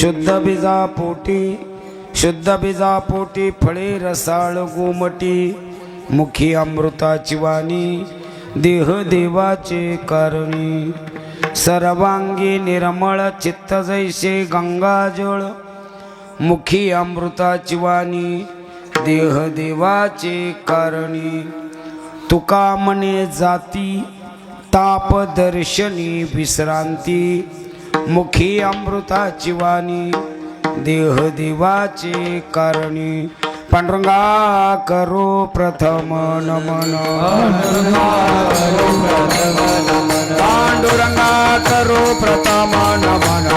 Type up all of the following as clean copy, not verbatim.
शुद्ध बीजा पोटी फळे रसाळ गोमटी मुखी अमृताची वाणी देह देवाचे कारणी सर्वांगी निर्मळ चित्त जैसे गंगाजळ मुखी अमृताची वाणी देह देवाचे कारणी तुका मने जाती ताप दर्शनी विश्रांती मुखी अमृताची वाणी देह देवाचे कारणी पांडुरंगा करो प्रथम नमन पांडुरंगा करो प्रथम नमन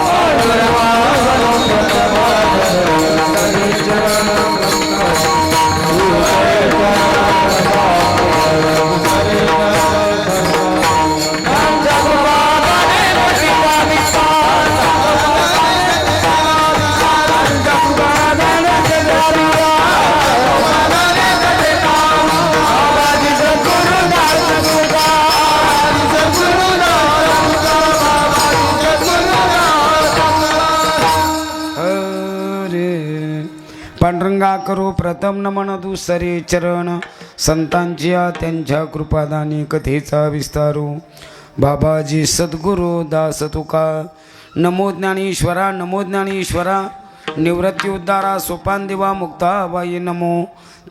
पांडुरंगा करो प्रथम नमन दुसरे चरण संतांच्या त्यांच्या कृपादानी कथेचा विस्तारू बाबाजी सद्गुरु दास तुका नमो ज्ञानेश्वरा निवृत्ती उद्धारा सोपान देवा मुक्ताबाई नमो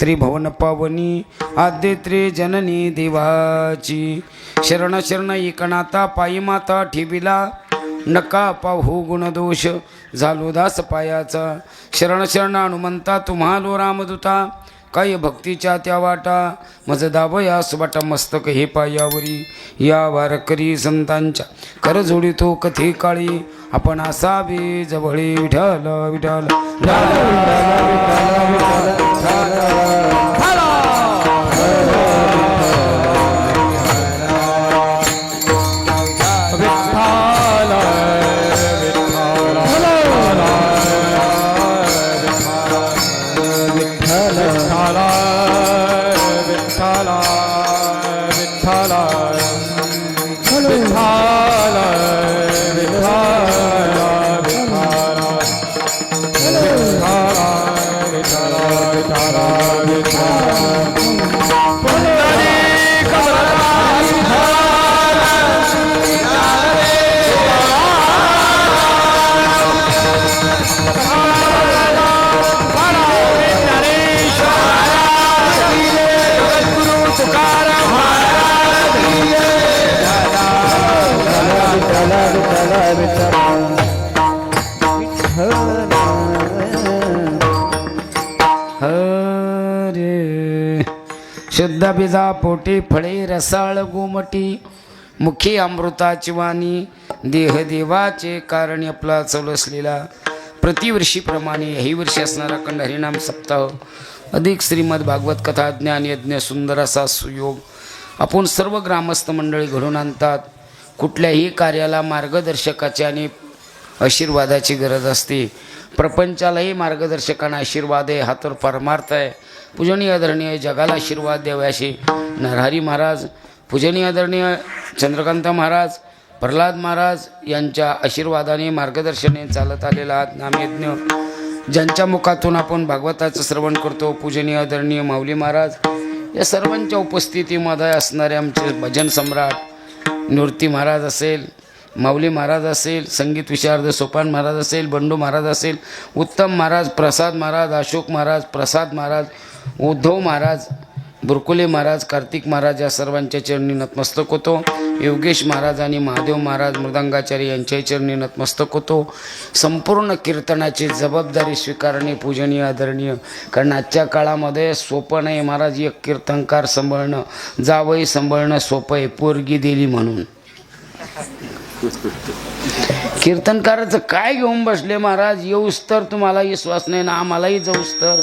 त्रिभुवन पावनी आद्यत्रे जननी देवाची शरण शरण एकनाथा पायी माता ठेविला नका पाहू गुणदोष झालो दास पायाचा शरण शरण हनुमंता तुम्हालो रामदूता काय भक्तीच्या त्या वाटा मज दावयास वाटा मस्तक हे पायावरी या वारकरी संतांच्या कर जोडितो कथे काळी आपण असावे जवळे विठ्ठल विठ्ठल शुद्ध बीजा पोटी फळे रसाळ गोमटी मुखी अमृताची वाणी देह देवाचे कारण आपला चौलसलेला प्रतिवर्षीप्रमाणे ही वर्षी असणारा अखंड हरिनाम सप्ताह अधिक श्रीमद भागवत कथा ज्ञान यज्ञ सुंदर असा सुयोग आपण सर्व ग्रामस्थ मंडळी घडून आणतात. कुठल्याही कार्याला मार्गदर्शकाची आणि आशीर्वादाची गरज असते. प्रपंचालाही मार्गदर्शकांना आशीर्वाद आहे, हा तर परमार्थ आहे. पूजनीय आदरणीय जगाला आशीर्वाद द्याव्याशी नरहरी महाराज, पूजनीय आदरणीय चंद्रकांत महाराज, प्रल्हाद महाराज यांच्या आशीर्वादाने मार्गदर्शनाने चालत आलेला नामयज्ञ ज्यांच्या मुखातून आपण भागवताचं श्रवण करतो, पूजनीय आदरणीय माऊली महाराज या सर्वांच्या उपस्थितीमध्ये असणारे आमचे भजन सम्राट निवृत्ती महाराज असेल, माऊली महाराज असेल, संगीत विशारद सोपान महाराज असेल, बंडू महाराज असेल, उत्तम महाराज, प्रसाद महाराज, अशोक महाराज, प्रसाद महाराज, उद्धव महाराज, बुरकुले महाराज, कार्तिक महाराज या सर्वांच्या चरणी नतमस्तक होतो. योगेश महाराज आणि महादेव महाराज मृदंगाचार्य यांच्याही चरणी नतमस्तक होतो. संपूर्ण कीर्तनाची जबाबदारी स्वीकारणे पूजनीय आदरणीय, कारण आजच्या काळामध्ये सोपं नाही महाराज. एक कीर्तनकार सांभाळणं, जावई सांभाळणं सोपं आहे, पोरगी दिली म्हणून. कीर्तनकाराचं काय घेऊन बसले महाराज, येऊस तर तुम्हाला विश्वास नाही ना आम्हालाही जाऊस तर.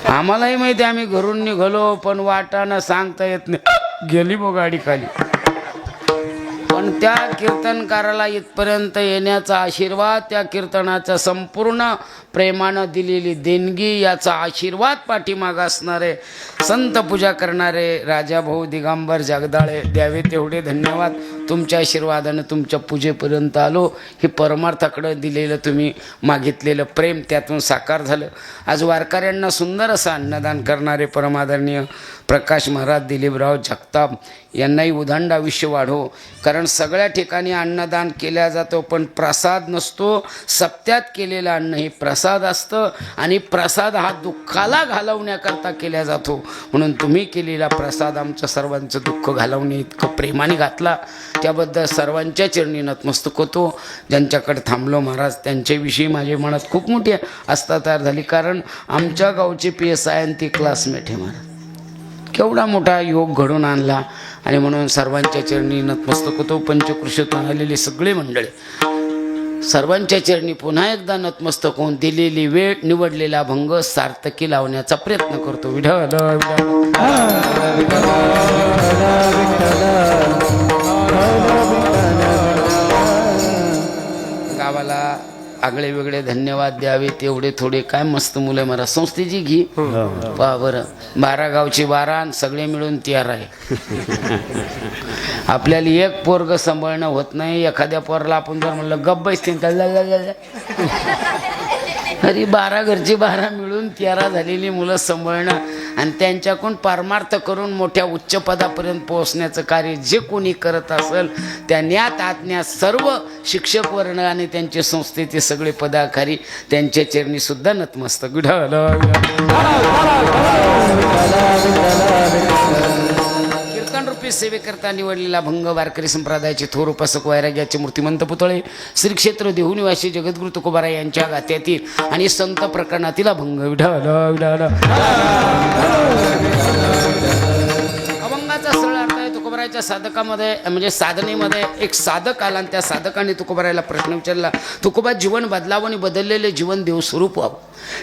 आम्हालाही माहिती आम्ही घरून निघालो पण वाटानं सांगता येत नाही, गेली बो गाडी खाली. पण त्या कीर्तनकाराला इथपर्यंत येण्याचा आशीर्वाद, त्या कीर्तनाचा संपूर्ण प्रेमानं दिलेली देणगी, याचा आशीर्वाद पाठीमाग असणारे संत पूजा करणारे राजाभाऊ दिगंबर जगदाळे द्यावे तेवढे धन्यवाद. तुमच्या आशीर्वादानं तुमच्या पूजेपर्यंत आलो. हे परमार्थाकडं दिलेलं तुम्ही मागितलेलं प्रेम त्यातून साकार झालं. आज वारकऱ्यांना सुंदर असं अन्नदान करणारे परमादरणीय प्रकाश महाराज दिलीपराव जगताप यांनाही उदंड आयुष्य वाढो. कारण सगळ्या ठिकाणी अन्नदान केल्या जातो पण प्रसाद नसतो. सप्त्यात केलेलं अन्न हे प्रसाद असतं आणि प्रसाद हा दुःखाला घालवण्याकरता केला जातो. म्हणून तुम्ही केलेला प्रसाद आमचं सर्वांचं दुःख घालवणे इतकं प्रेमाने घातला त्याबद्दल सर्वांच्या चरणी नतमस्तक होतो. ज्यांच्याकडे थांबलो महाराज त्यांच्याविषयी माझ्या मनात खूप मोठी आस्था तयार झाली. कारण आमच्या गावचे PSI आणि ती क्लासमेट आहे महाराज. केवढा मोठा योग घडून आणला आणि म्हणून सर्वांच्या चरणी नतमस्तक होतो. पंचकृषीतून आलेले सगळे मंडळी सर्वांच्या चरणी पुन्हा एकदा नतमस्तक होऊन दिलेली वेळ निवडलेला अभंग सार्थकी लावण्याचा प्रयत्न करतो. विठ्ठल गावाला आगळे वेगळे धन्यवाद द्यावे तेवढे थोडे काय मस्त मुलं मला संस्थेची घी पहा बरं. 12 गावची 12 आणि सगळे मिळून 13 आहे. आपल्याला एक पोरग सांभाळणं होत नाही. एखाद्या पोराला आपण जर म्हणलं गब्बैस अरे 12 घरची 12 मिळून 13 झालेली मुलं सांभाळणं आणि त्यांच्याकडून परमार्थ करून मोठ्या उच्च पदापर्यंत पोहोचण्याचं कार्य जे कोणी करत असेल त्या ज्ञात आज्ञात सर्व शिक्षक वर्ण आणि त्यांचे संस्थेचे सगळे पदाधिकारी त्यांच्या चरणी सुद्धा नतमस्तक. कीर्तन रूपी सेवेकरता निवडलेला भंग वारकरी संप्रदायाचे थोर उपासक वैराग्याचे मूर्तिमंत पुतळे श्री क्षेत्र देहू निवासी जगद्गुरु तुकोबारा यांच्या गात्यातील आणि संत प्रकरणातील अभंग. अभंगाचा सरळ अर्थ आहे तुकोबाराच्या साधकामध्ये म्हणजे साधनेमध्ये एक साधक आला आणि त्या साधकाने तुकोबाराला प्रश्न विचारला. तुकोबा जीवन बदलावं आणि बदललेले जीवन देवस्वरूप व्हावं.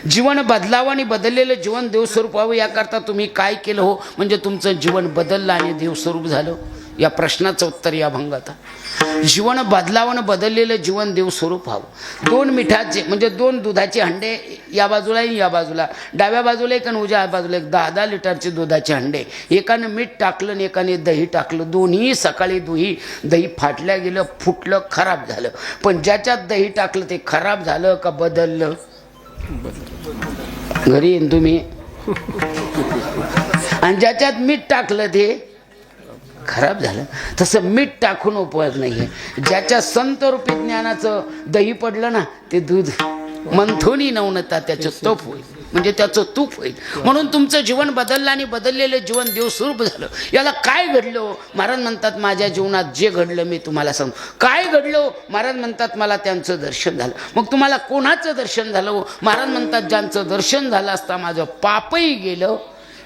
जीवन बदलावं आणि बदललेलं जीवन देवस्वरूप व्हावं याकरता तुम्ही काय केलं हो म्हणजे तुमचं जीवन बदललं आणि देवस्वरूप झालं. या प्रश्नाचं उत्तर या अभंगात. जीवन बदलावं बदललेलं जीवन देवस्वरूप व्हावं. 2 मिठाचे म्हणजे 2 दुधाचे हंडे या बाजूला या बाजूला डाव्या बाजूला एक आणि उजव्या बाजूला एक 10-10 लिटरचे दुधाचे हंडे. एकानं मीठ टाकलं आणि एकाने दही टाकलं. दोन्ही सकाळी दही फाटल्या गेलं फुटलं खराब झालं. पण ज्याच्यात दही टाकलं ते खराब झालं का बदललं. घरी येईन तुम्ही. आणि ज्याच्यात मीठ टाकलं ते खराब झालं. तसं मीठ टाकून उपयोग नाही आहे. ज्याच्या संत रूपी ज्ञानाचं दही पडलं ना ते दूध मंथोनी नवनता त्याचं तूप होईल म्हणजे त्याचं तूप होईल. म्हणून तुमचं जीवन बदललं आणि बदललेलं जीवन देवस्वरूप झालं. याला काय घडलं महाराज म्हणतात माझ्या जीवनात जे घडलं मी तुम्हाला सांगतो. काय घडलं महाराज म्हणतात मला त्यांचं दर्शन झालं. मग तुम्हाला कोणाचं दर्शन झालं महाराज म्हणतात ज्यांचं दर्शन झालं असता माझं पापही गेलं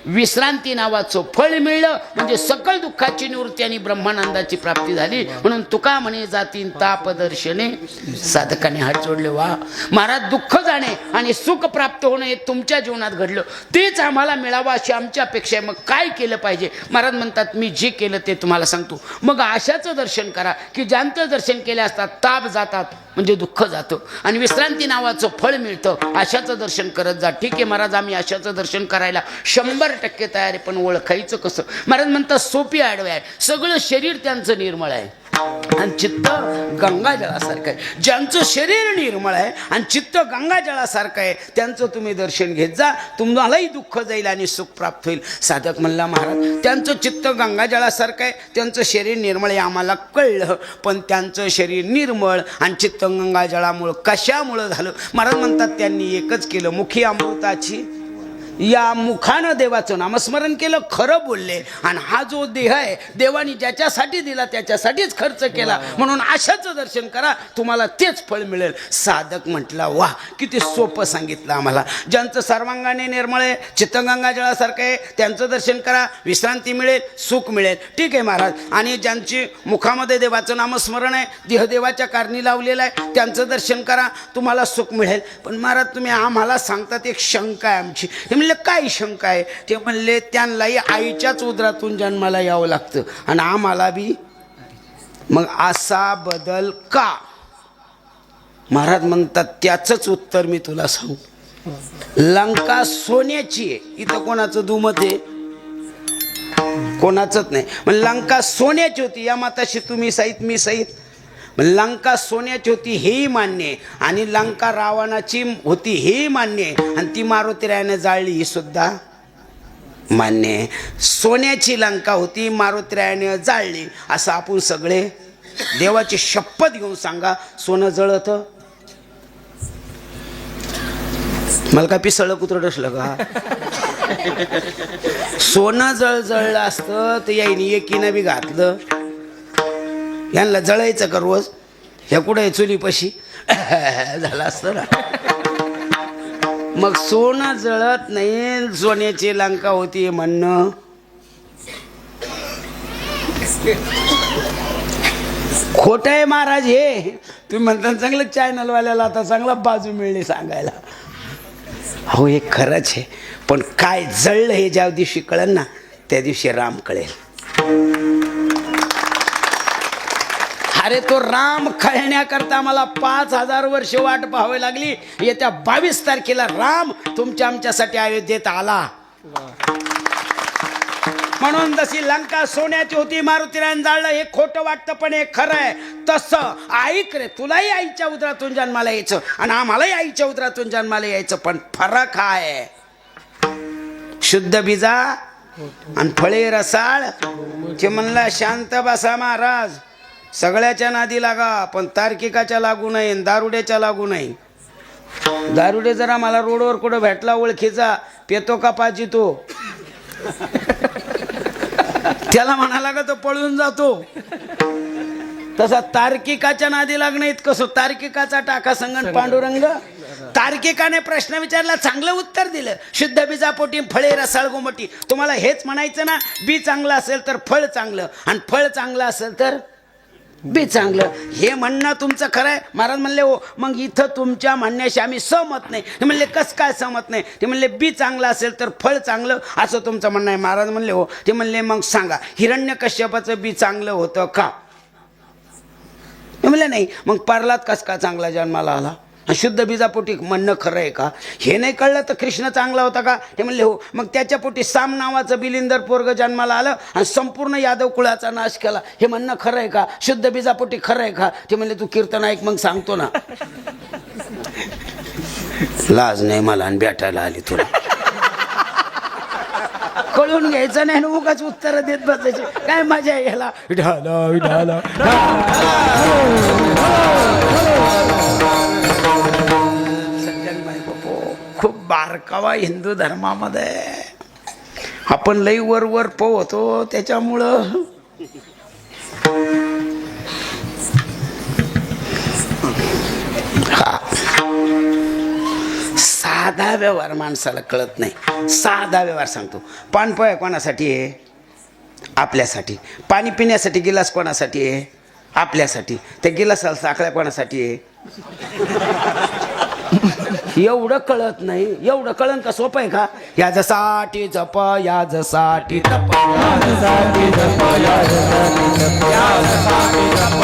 विश्रांती नावाचं फळ मिळलं म्हणजे सकल दुःखाची निवृत्ती आणि ब्रह्मानंदाची प्राप्ती झाली. म्हणून तुका म्हणे जातीन ताप दर्शने साधकाने हात जोडले. वा महाराज दुःख जाणे आणि सुख प्राप्त होणं हे तुमच्या जीवनात घडलं तेच आम्हाला मिळावं अशी आमची अपेक्षा आहे. मग काय केलं पाहिजे महाराज म्हणतात मी जे केलं ते तुम्हाला सांगतो. मग आशाचं दर्शन करा की ज्यांचं दर्शन केले असतात ताप जातात म्हणजे दुःख जातं आणि विश्रांती नावाचं फळ मिळतं. आशाचं दर्शन करत जा. ठीक आहे महाराज आम्ही आशाचं दर्शन करायला 100% तयार आहे पण ओळखायचं कसं. महाराज म्हणतात सोपी आडवे आहे. सगळं शरीर त्यांचं निर्मळ आहे आणि चित्त गंगाजळासारखं आहे. ज्यांचं शरीर निर्मळ आहे आणि चित्त गंगाजळासारखं आहे त्यांचं तुम्ही दर्शन घेत जा. तुम्हालाही दुःख जाईल आणि सुख प्राप्त होईल. साधक म्हणला महाराज त्यांचं चित्त गंगाजळासारखं आहे त्यांचं शरीर निर्मळ आहे आम्हाला कळलं. पण त्यांचं शरीर निर्मळ आणि चित्त गंगाजळामुळं कशामुळं झालं महाराज म्हणतात त्यांनी एकच केलं. मुखी अमृताची या मुखानं देवाचं नामस्मरण केलं खरं बोलले आणि हा जो देह आहे देवानी ज्याच्यासाठी दिला त्याच्यासाठीच खर्च केला. म्हणून आशाचं दर्शन करा तुम्हाला तेच फळ मिळेल. साधक म्हटला वा किती सोपं सांगितलं आम्हाला. ज्यांचं सर्वांगाने निर्मळ आहे चित्तगंगा जळासारखं आहे त्यांचं दर्शन करा विश्रांती मिळेल सुख मिळेल. ठीक आहे महाराज. आणि ज्यांची मुखामध्ये देवाचं नामस्मरण आहे देह देवाच्या कारणी लावलेलं आहे त्यांचं दर्शन करा तुम्हाला सुख मिळेल. पण महाराज तुम्ही आम्हाला सांगतात एक शंका आहे आमची. म्हणले काय शंका आहे ते म्हणले त्यांनाही आईच्याच उदरातून जन्माला यावं लागतं आणि आम्हाला बी. मग असा बदल का महाराज म्हणतात त्याचंच उत्तर मी तुला सांगू. लंका सोन्याची आहे इथं कोणाचं दुमत आहे कोणाचंच नाही. मग लंका सोन्याची होती, या माताशी तुम्ही सहित मी सहित. लंका सोन्याची होती हेही मान्य आहे, आणि लंका रावणाची होती हेही मान्य आहे, आणि ती मारुतीरायाने जाळली ही सुद्धा मान्य आहे. सोन्याची लंका होती, मारुतीरायाने जाळली, असं आपण सगळे देवाची शपथ घेऊन सांगा. सोनं जळत? मला काय पिसळ कुत्र डसलं का? सोनं जळलं असतं तर याईनी एकीनं बी घातलं. यांना जळायचं का रोज? ह्या कुठे चुलीपाशी झालं असतं ना. मग सोनं जळत नाही, सोन्याची लंका होती म्हणणं खोट आहे महाराज. हे तुम्ही म्हणता चांगलं चॅनलवाल्याला आता चांगला बाजू मिळली सांगायला. हो हे खरंच आहे, पण काय जळलं हे ज्या दिवशी कळेल ना त्या दिवशी राम कळेल. अरे तो राम कळण्याकरता मला 5000 वर्ष वाट पाहावी लागली. येत्या 22 तारखेला राम तुमच्या आमच्यासाठी अयोध्येत आला. म्हणून जशी लंका सोन्याची होती, मारुतीरायन जाळलं, हे खोटं वाटतं पण हे खरं आहे. तसं ऐक रे, तुलाही आईच्या उदरातून जन्माला यायचं आणि आम्हालाही आईच्या उदरातून जन्माला यायचं, पण फरक आहे. शुद्ध बीजा आणि फळे रसाळ. ते म्हणला शांत बसा महाराज, सगळ्याच्या नादी लागा, पण तार्किकाच्या लागू नाही, दारुड्याच्या लागू नाही. दारुडे जरा मला रोडवर कुठं भेटला ओळखीचा, पेतो का पाची तो, त्याला म्हणाला का तो पळून जातो. तसा तार्किकाच्या नादी लागणं इतकं. तार्किकाचा टाका संगण पांडुरंग. तार्किकाने प्रश्न विचारला, चांगलं उत्तर दिलं. शुद्ध बीजापोटी फळे रसाळ गोमटी. तुम्हाला हेच म्हणायचं ना, बी चांगलं असेल तर फळ चांगलं, आणि फळ चांगलं असेल तर बी चांगलं. हे म्हणणं तुमचं खरं आहे. महाराज म्हणले हो, मग इथं तुमच्या म्हणण्याशी आम्ही सहमत नाही. ते म्हणले कसं काय सहमत नाही? ते म्हणले बी चांगलं असेल तर फळ चांगलं असं तुमचं म्हणणं आहे. महाराज म्हणले हो. ते म्हणले मग सांगा, हिरण्यकश्यपाचं बी चांगलं होतं का? ते म्हणले नाही. मग प्रल्हाद कसं काय चांगला जन्माला आला? शुद्ध बीजापोटी म्हणणं खरं आहे का? हे नाही कळलं तर कृष्ण चांगला होता का? ते म्हणले हो. मग त्याच्या पोटी साम नावाचं बिलिंदर पोरग जन्माला आलं आणि संपूर्ण यादव कुळाचा नाश केला, हे म्हणणं खरं आहे का? शुद्ध बीजापोटी खरं आहे का? ते म्हणले तू कीर्तन ऐक मग सांगतो ना. लाज नाही मला आणि भेटायला आली तुला. कळून घ्यायचं नाही, उगाच उत्तर देत बसायचे. काय मजा याला. विठाला विठाला. खूप बारकावा हिंदू धर्मामध्ये. आपण लई वर पोहतो त्याच्यामुळं. साधा व्यवहार माणसाला कळत नाही. साधा व्यवहार सांगतो. पानपोळ्या कोणासाठी आहे? आपल्यासाठी. पाणी पिण्यासाठी गिलास कोणासाठी आहे? आपल्यासाठी. त्या गिलासाला साखळ्या कोणासाठी आहे? एवढं कळत नाही. एवढं कळन का? सोपं आहे का? याजसाठी जप, याजसाठी तप, याजसाठी जप, याजसाठी जप, याजसाठी जप,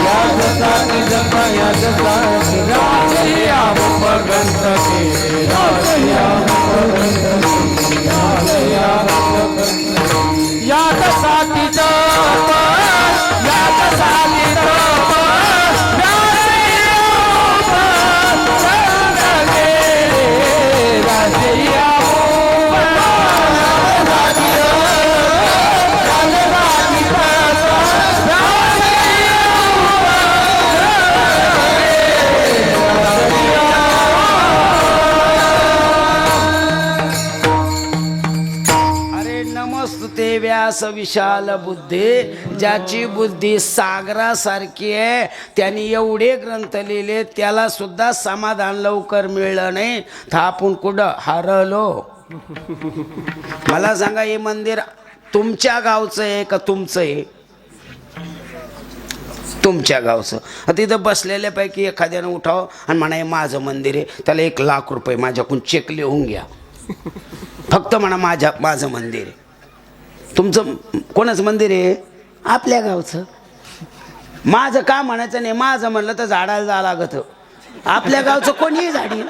याजसाठी जप, याजसाठी राजया भगवंत के, राजया भगवंत के, राजया भगवंत के, याजसाठी जप, याजसाठी तप, व्यास विशाल बुद्धी. ज्याची बुद्धी सागरासारखी आहे त्यांनी एवढे ग्रंथ लिहिले, त्याला सुद्धा समाधान लवकर मिळलं नाही तर आपण कुठं हरलो? मला सांगा, हे मंदिर तुमच्या गावचं आहे का तुमचं आहे? तुमच्या गावचं. तिथं बसलेल्यापैकी एखाद्यानं उठाव आणि म्हणा माझं मंदिर आहे, त्याला 1 लाख रुपये माझ्याकडून चेक लिहून घ्या. फक्त म्हणा माझं मंदिर आहे. तुमचं कोणाचं मंदिर आहे? आपल्या गावचं. माझं का म्हणायचं नाही. माझं म्हणलं तर झाडाला जा लागत. आपल्या गावचं कोणीही झाडी.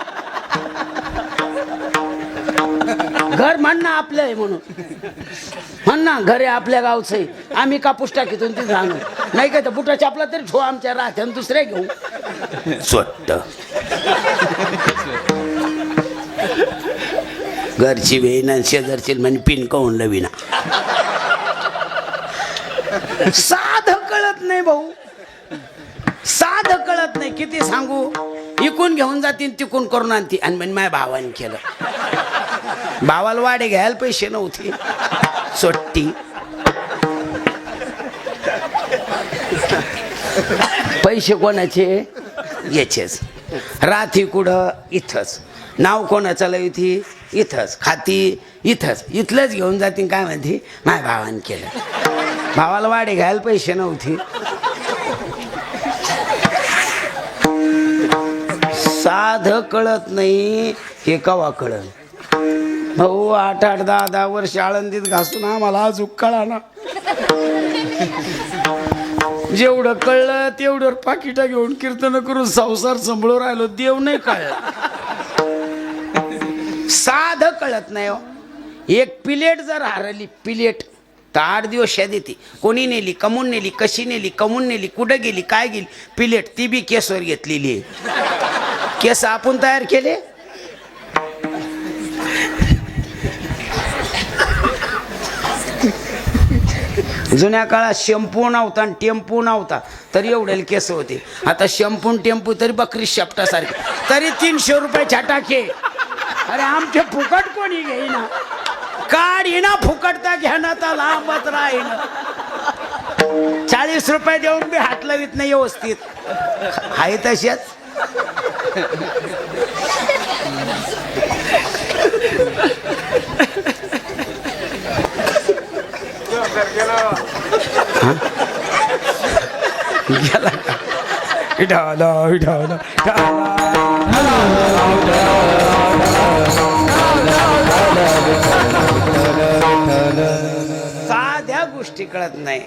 घर म्हण ना आपलं आहे म्हणून म्हण ना, घर आहे आपल्या गावचं आहे, आम्ही कापूस टाकीतून तिथं आणू, नाही काय तर बुटाच्या आपला तरी ठो आमच्या राहत्यान दुसऱ्या घेऊ स्वट्ट. घरची वेईना शेजारची म्हणे पिन कहून लवीना. साध कळत नाही भाऊ, साध कळत नाही. किती सांगू, इकून घेऊन जातील तिकून करून आणती आणि म्हणे माझ्या भावाने केलं. भावाला वाडे घ्यायला पैसे नव्हते, सोट्टी. पैसे कोणाचे? याचेच. राहती कुठं? इथंच. नाव कोणाचं लयती? इथंच. खाती इथंच. इथलंच घेऊन जातील. काय म्हणते? माझ्या भावाने केलं. भावाला वाडे घ्यायला पैसे नव्हते. साध कळत नाही, हे कवा कळलं भाऊ. 8-8, 10-10 वर्ष आळंदीत घासून आम्हाला अजून कळा ना. जेवढं कळलं तेवढं पाकिटा घेऊन कीर्तन करून संसार सांभाळून राहिलो. देव नाही कळला. साध कळत नाही हो. एक प्लेट जर हरली, प्लेट तर 8 दिवस शाद येते. कोणी नेली, कमून नेली, कशी नेली, कमून नेली, कुठं गेली, काय गेली, प्लेट ती बी केसवर घेतलेली आहे. केस आपण तयार केले. जुन्या काळात शॅम्पू नव्हता आणि टेम्पो नव्हता तरी एवढे केस होते. आता शॅम्पू टेम्पो तरी बकरी शेपटासारखे, तरी 300 रुपये छटाके. अरे आमचे फुकट कोणी घेईना. काढीना फुकटता घ्याना तर लांबच राहीना. 40 रुपये देऊन बी हात लावित नाही व्यवस्थित. आहे तशाच. गेला का? विठाला विठाला साध्या गोष्टी कळत नाही.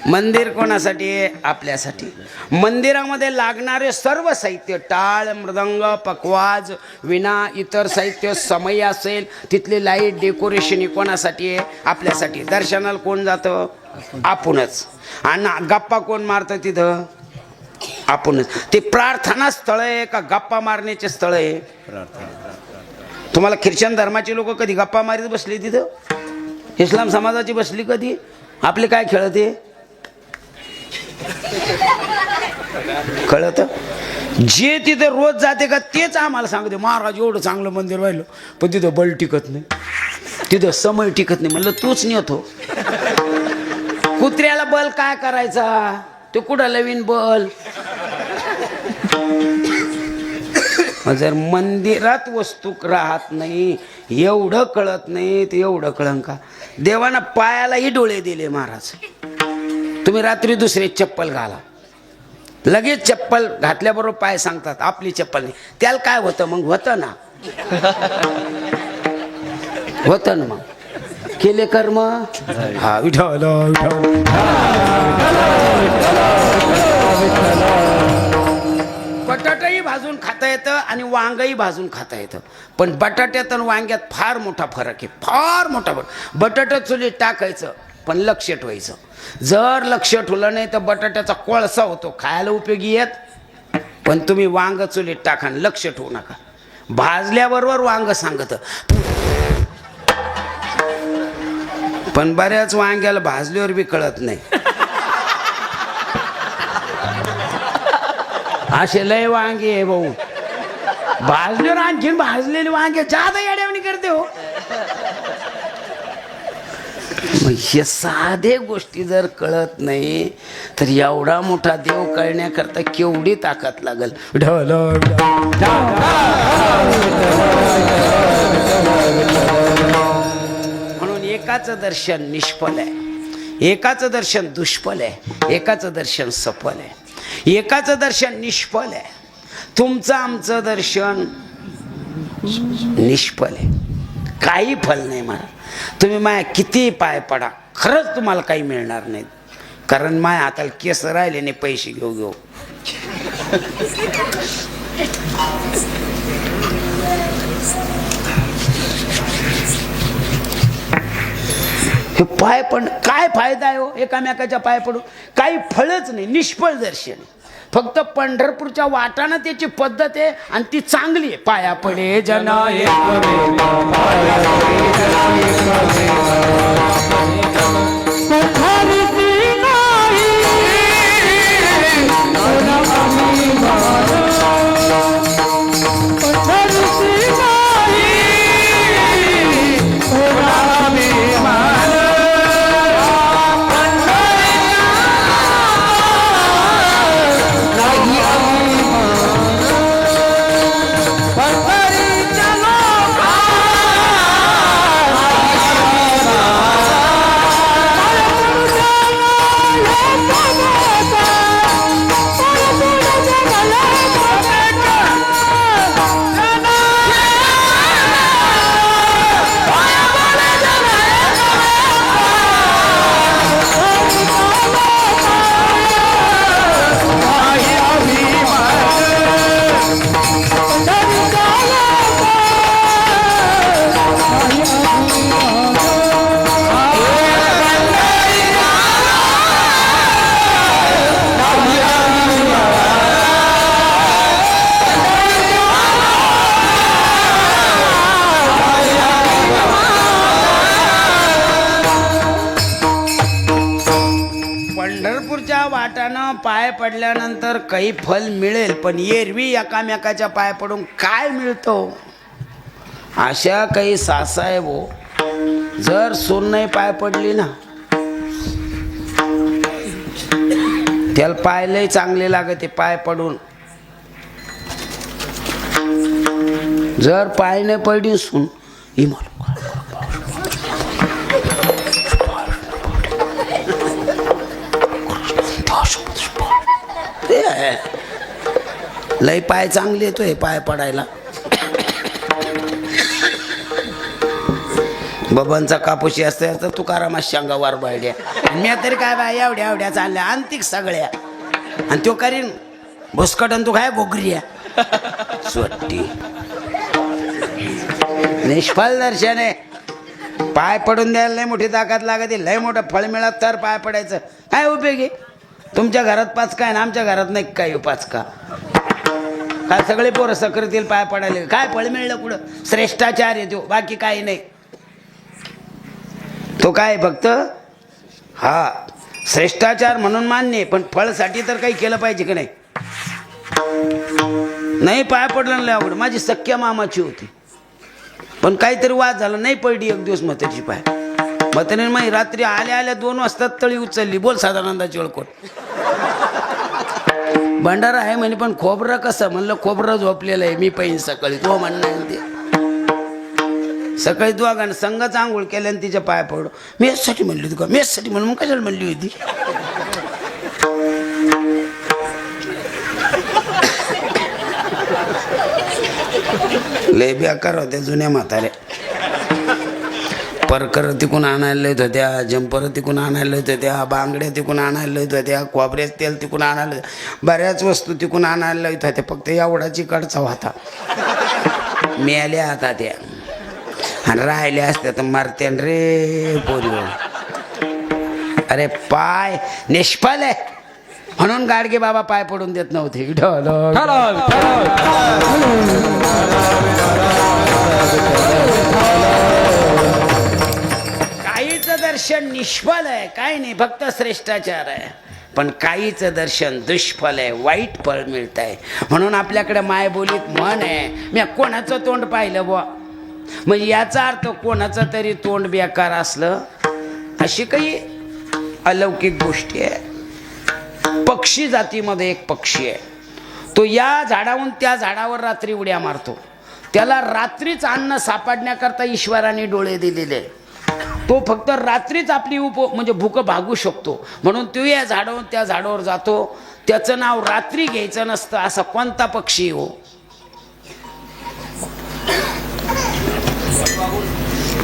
मंदिर कोणासाठी आहे? आपल्यासाठी. मंदिरामध्ये लागणारे सर्व साहित्य, टाळ, मृदंग, पकवाज, विणा, इतर साहित्य, समय असेल, तिथले लाईट, डेकोरेशन कोणासाठी आहे? आपल्यासाठी. दर्शनाला कोण जातं? आपणच. आणि गप्पा कोण मारतं तिथं? आपणच. ते प्रार्थना स्थळ आहे का गप्पा मारण्याचे स्थळ आहे? तुम्हाला ख्रिश्चन धर्माचे लोक कधी गप्पा मारीत बसले तिथं? इस्लाम समाजाची बसली कधी? आपले काय खेळते कळत? जे तिथे रोज जाते का तेच आम्हाला सांगते, महाराज एवढं चांगलं मंदिर व्हायलं पण तिथं बल टिकत नाही, तिथं समय टिकत नाही. म्हणलं तूच नेतो. कुत्र्याला बल काय करायचा? ते कुठं लवीन बल. जर मंदिरात वस्तू राहत नाही, एवढं कळत नाही ते एवढं कळन का? देवानं पायालाही डोळे दिले महाराज. तुम्ही रात्री दुसरी चप्पल घाला, लगेच चप्पल घातल्याबरोबर पाय सांगतात आपली चप्पल नाही. त्याला काय होतं मग? होतं ना, होतं ना. मग केले कर्म. हा विठ्ठल बटाटाही भाजून खाता येतं आणि वांगही भाजून खाता येतं. पण बटाट्यात आणि वांग्यात फार मोठा फरक आहे, फार मोठा फरक. बटाटा चुलीत टाकायचं पण लक्ष ठेवायचं. जर लक्ष ठेवलं नाही तर बटाट्याचा कोळसा होतो, खायला उपयोगी येत. पण तुम्ही वांग चुलीत टाका, लक्ष ठेवू नका. भाजल्याबरोबर वांग सांगत. पण बऱ्याच वांग्याला भाजल्यावर बी कळत नाही. असे लय वांगे आहे भाऊ. भाजल्यावर आणखीन भाजलेले वांगे जादा येड्यावणी करते हो. हे साधे गोष्टी जर कळत नाही तर एवढा मोठा देव कळण्याकरता केवढी ताकद लागल. म्हणून एकाचं दर्शन निष्फल आहे, एकाचं दर्शन दुष्फल आहे, एकाचं दर्शन सफल आहे. एकाचं दर्शन निष्फल आहे, तुमचं आमचं दर्शन निष्फल आहे. काही फल नाही मला. तुम्ही माया किती पाय पडा, खरंच तुम्हाला काही मिळणार नाही. कारण माया हाताला केस राहिले नाही पैसे घेऊ घेऊ. हे पाय पण काय फायदा आहे हो एकामेकाच्या पाय पडून? काही फळच नाही, निष्फळ दर्शन. फक्त पंढरपूरच्या वाटानं त्याची पद्धत आहे आणि ती चांगली आहे. पाया पडे जन पंढरपूरच्या वाटानं पाय पडल्यानंतर काही फल मिळेल, पण एरवी एकामेकाच्या पाय पडून काय मिळतो? अशा काही सासाहेब हो, जर सून नाही पाय पडली ना त्याला पायलंही चांगले लागते पाय पडून. जर पाय नाही पडली सून लय पाय चांगले येतोय पाय पडायला. बबांचा कापूशी असते तर तुकारामा शांगा वार बायड्या. मी तरी काय बाय एवढ्या एवढ्या चालल्या अंतिक सगळ्या, आणि तो करीन भुसकटन तू काय गोगरिया स्वट्टी. निष्फळ दर्शन आहे. पाय पडून द्यायला लय मोठी ताकद लागते, लय मोठं फळ मिळत तर पाय पडायचं काय उपयोगी? तुमच्या घरात 5 काय ना आमच्या घरात नाही काय 5 का? काय सगळे पोरं सकरीतील पाय पडायला काय फळ मिळलं कुठं? श्रेष्ठाचार आहे तो, बाकी काही नाही. तो काय फक्त हा श्रेष्ठाचार म्हणून मान्य, पण फळसाठी तर काही केलं पाहिजे की नाही? नाही पाय पडलं लय आवड. माझी सख्या मामाची होती, पण काहीतरी वाद झाला, नाही पडली एक दिवस म्हातारीची पाय. म्हातारीने माही रात्री आल्या आल्या 2 वाजता तळी उचलली. बोल सदानंदाची ओळखोट भंडारा आहे म्हणे, पण खोबरं कसं? म्हणलं खोबरं झोपलेलं आहे, मी पाहिजे सकाळी. तो म्हणणार ते सकाळी दोघांना संघच आंघोळ केल्या आणि तिच्या पाय पडलो. मेससाठी म्हणली होती का? मेससाठी म्हणून मग कशाला म्हणली होती? लय बेकार होत्या जुन्या म्हाताऱ्या. परकर तिकून आणायला येत होत्या, जंपर तिकून आणायला येत होत्या, बांगड्या तिकून आणायला येत होत्या, खोबऱ्याचं तेल तिकून आणायला, बऱ्याच वस्तू तिकून आणायला येत होत्या. फक्त एवढाची कडचा होता. मिळाल्या आता त्या आणि राहिल्या असत्या तर मारत्यान रे पोरीवर. अरे पाय निष्फळ आहे म्हणून गाडगे बाबा पाय पडून देत नव्हते. काहीचं दर्शन निष्फळ आहे, काही नाही, फक्त श्रेष्ठाचार आहे. पण काहीचं दर्शन दुष्फल आहे, वाईट फळ मिळत आहे. म्हणून आपल्याकडे मायबोलीत म्हण आहे, मी कोणाचं तोंड पाहिलं बुवा, म्हणजे याचा अर्थ कोणाचं तरी तोंड बेकार असलं, अशी काही अलौकिक गोष्टी आहे. पक्षी जातीमध्ये एक पक्षी आहे, तो या झाडाहून त्या झाडावर रात्री उड्या मारतो. त्याला रात्रीच अन्न सापडण्याकरता ईश्वराने डोळे दिलेले. तो फक्त रात्रीच आपली म्हणजे भूक भागू शकतो, म्हणून तो या झाडावरून त्या झाडावर जातो. त्याचं नाव रात्री घ्यायचं नसतं. असा कोणता पक्षी हो?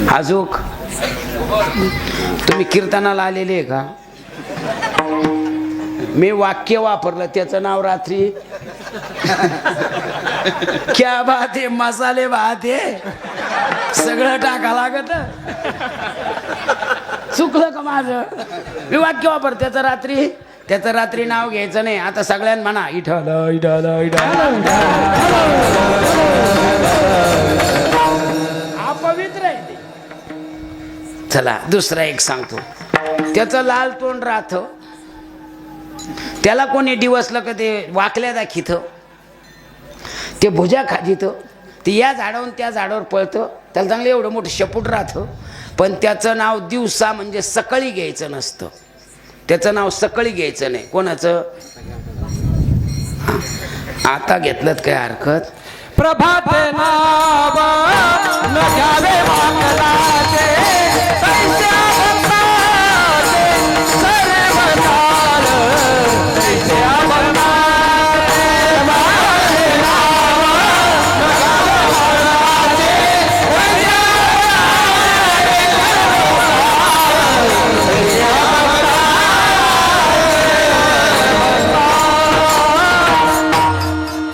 आजोक तुम्ही कीर्तनाला आलेले आहे का? मी वाक्य वापरलं त्याचं नाव रात्री क्या बात आहे, मसाले भात आहे, सगळं टाका लागत. चुकलं का माझं? मी वाक्य वापर, त्याचं रात्री नाव घ्यायचं नाही. आता सगळ्यांना म्हणा इठल इठल इठल. अपवित्र आहे ते. चला दुसरा एक सांगतो. त्याचं लाल तोंड राहत, त्याला कोणी डिवसलं का ते वाकल्या दाखित, ते भुजा खाजित, ते या झाडावरून त्या झाडावर पळतं. त्याला चांगलं एवढं मोठं शेपूट राहतं, पण त्याचं नाव दिवसा म्हणजे सकाळी घ्यायचं नसतं. त्याचं नाव सकाळी घ्यायचं नाही. कोणाचं? आता घेतलं काय हरकत? प्रभात नाव न घ्यावे माकलाचे, तैसे अवतारे सर्व काळ, तैसे अवतारे माझे नाव न घ्यावे माकलाचे, तैसे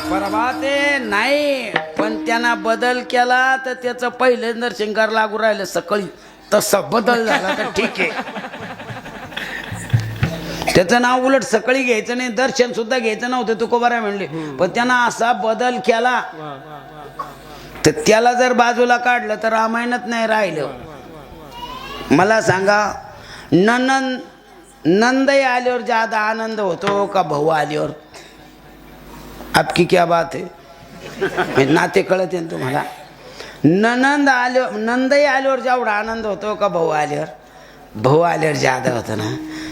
प्रभाते नाही, पण त्यांना बदल केला तर त्याचं पहिल्यांदा शिंगार लागू राहिलं सकाळी, तसं बदल झाला तर ठीक आहे. त्याचं नाव उलट सकाळी घ्यायचं नाही, दर्शन सुद्धा घ्यायचं नव्हतं तुकोबाराय म्हणले, पण त्यांना असा बदल केला तर त्याला जर बाजूला काढलं तर रामायणात नाही राहिलं. मला सांगा, नंदई आल्यावर ज्यादा आनंद होतो का भाऊ आल्यावर? आपकी क्या बात है? नाते कळत आहे तुम्हाला? नंदई आल्यावर जेवढा आनंद होतो का भाऊ आल्यावर? भाऊ आल्यावर ज्यादा होतो ना.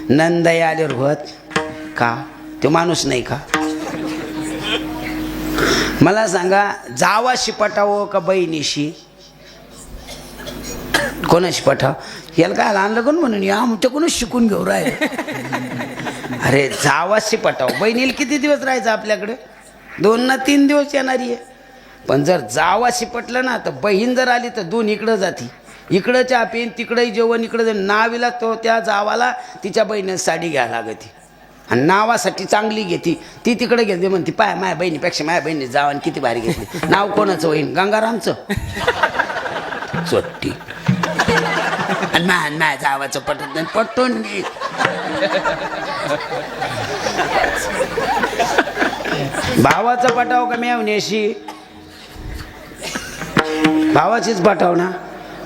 नंदई आल्यावर होत का? तो माणूस नाही का? मला सांगा, जावाशी पटावं का बहिणीशी? कोणाशी पटाव? याला काय आणलं कोण म्हणून या आमच्याकडूनच शिकून घेऊ राहिले. अरे जावाशी पटाव, बहिणीला किती दिवस राहायचं आपल्याकडे? 2 ना 3 दिवस येणारी आहे. पण जर जावाशी पटलं ना तर बहीण जर आली तर 2 इकडं जाती, इकडं चहा पेन, तिकडंही जेवण, इकडं नावीला तो त्या जावाला तिच्या बहिणीला साडी घ्यायला लागती आणि नावासाठी चांगली घेती. ती तिकडे घेते म्हणते, पाय माझ्या बहिणीपेक्षा माझ्या बहिणी जावान किती भारी घेतली. नाव कोणाचं होईन? गंगारामचं चोट्टी. आणि माझ्या जावाचं पटत नाही, पटून घे. भावाचं पटाव का मेवण्याशी? भावाचीच पटाव ना.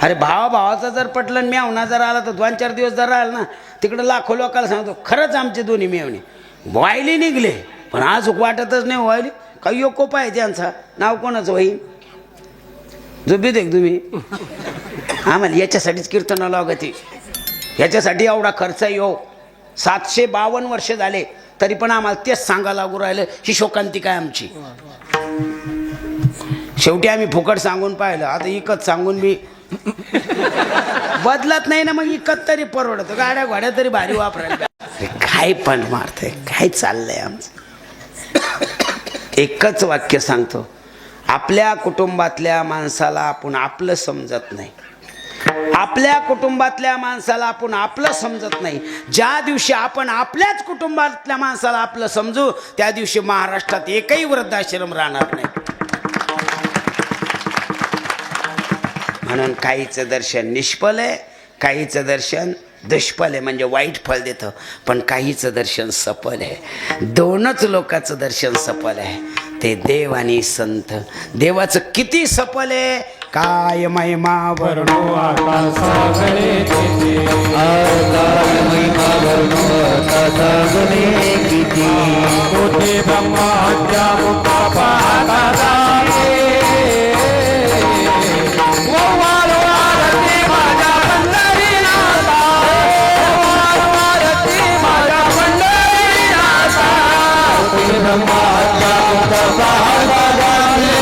अरे भावाचा जर पटलं आणि मेवना जर आला तर 2-4 दिवस जर राहिला ना, तिकडं लाखो लोकांना सांगतो खरंच आमचे दोन्ही मेवणे व्हायले निघले, पण आज वाटतच नाही व्हायले. काही योकोप आहे त्यांचा. नाव कोणाचं होईल? झोपी दे तुम्ही. आम्हाला याच्यासाठीच कीर्तन लागते, याच्यासाठी एवढा खर्च येऊ. 752 वर्ष झाले तरी पण आम्हाला तेच सांगायला लागू राहिलं, ही शोकांती काय आमची. शेवटी आम्ही फुकट सांगून पाहिलं, आता इकत सांगून बी बदलत नाही ना. मग इकत तरी परवडत, गाड्या घोड्या तरी भारी वापरायला. काय पण मारतंय, काय चाललंय आमचं? एकच वाक्य सांगतो, आपल्या कुटुंबातल्या माणसाला आपण आपलं समजत नाही. आपल्या कुटुंबातल्या माणसाला आपण आपलं समजत नाही. ज्या दिवशी आपण आपल्याच कुटुंबातल्या माणसाला आपलं समजू, त्या दिवशी महाराष्ट्रात एकही वृद्धाश्रम राहणार नाही. म्हणून काहीचं दर्शन निष्फल आहे, काहीचं दर्शन दुष्फल आहे, म्हणजे वाईट फळ देतं. पण काहीचं दर्शन सफल आहे. 2च लोकांचं दर्शन सफल आहे, ते देव आणि संत. देवाचं किती सफल आहे, काय महिमा वर्णो आकाशागणे किती, काय महिमा वर्णो आकाशागणे किती, मोठे ब्रह्माच्या मुखा पाहता जाणे. ओवाळ वारती माझ्या पंढरीनाथा, ओवाळ वारती माझ्या पंढरीनाथा, मोठे ब्रह्माच्या मुखा पाहता जाणे.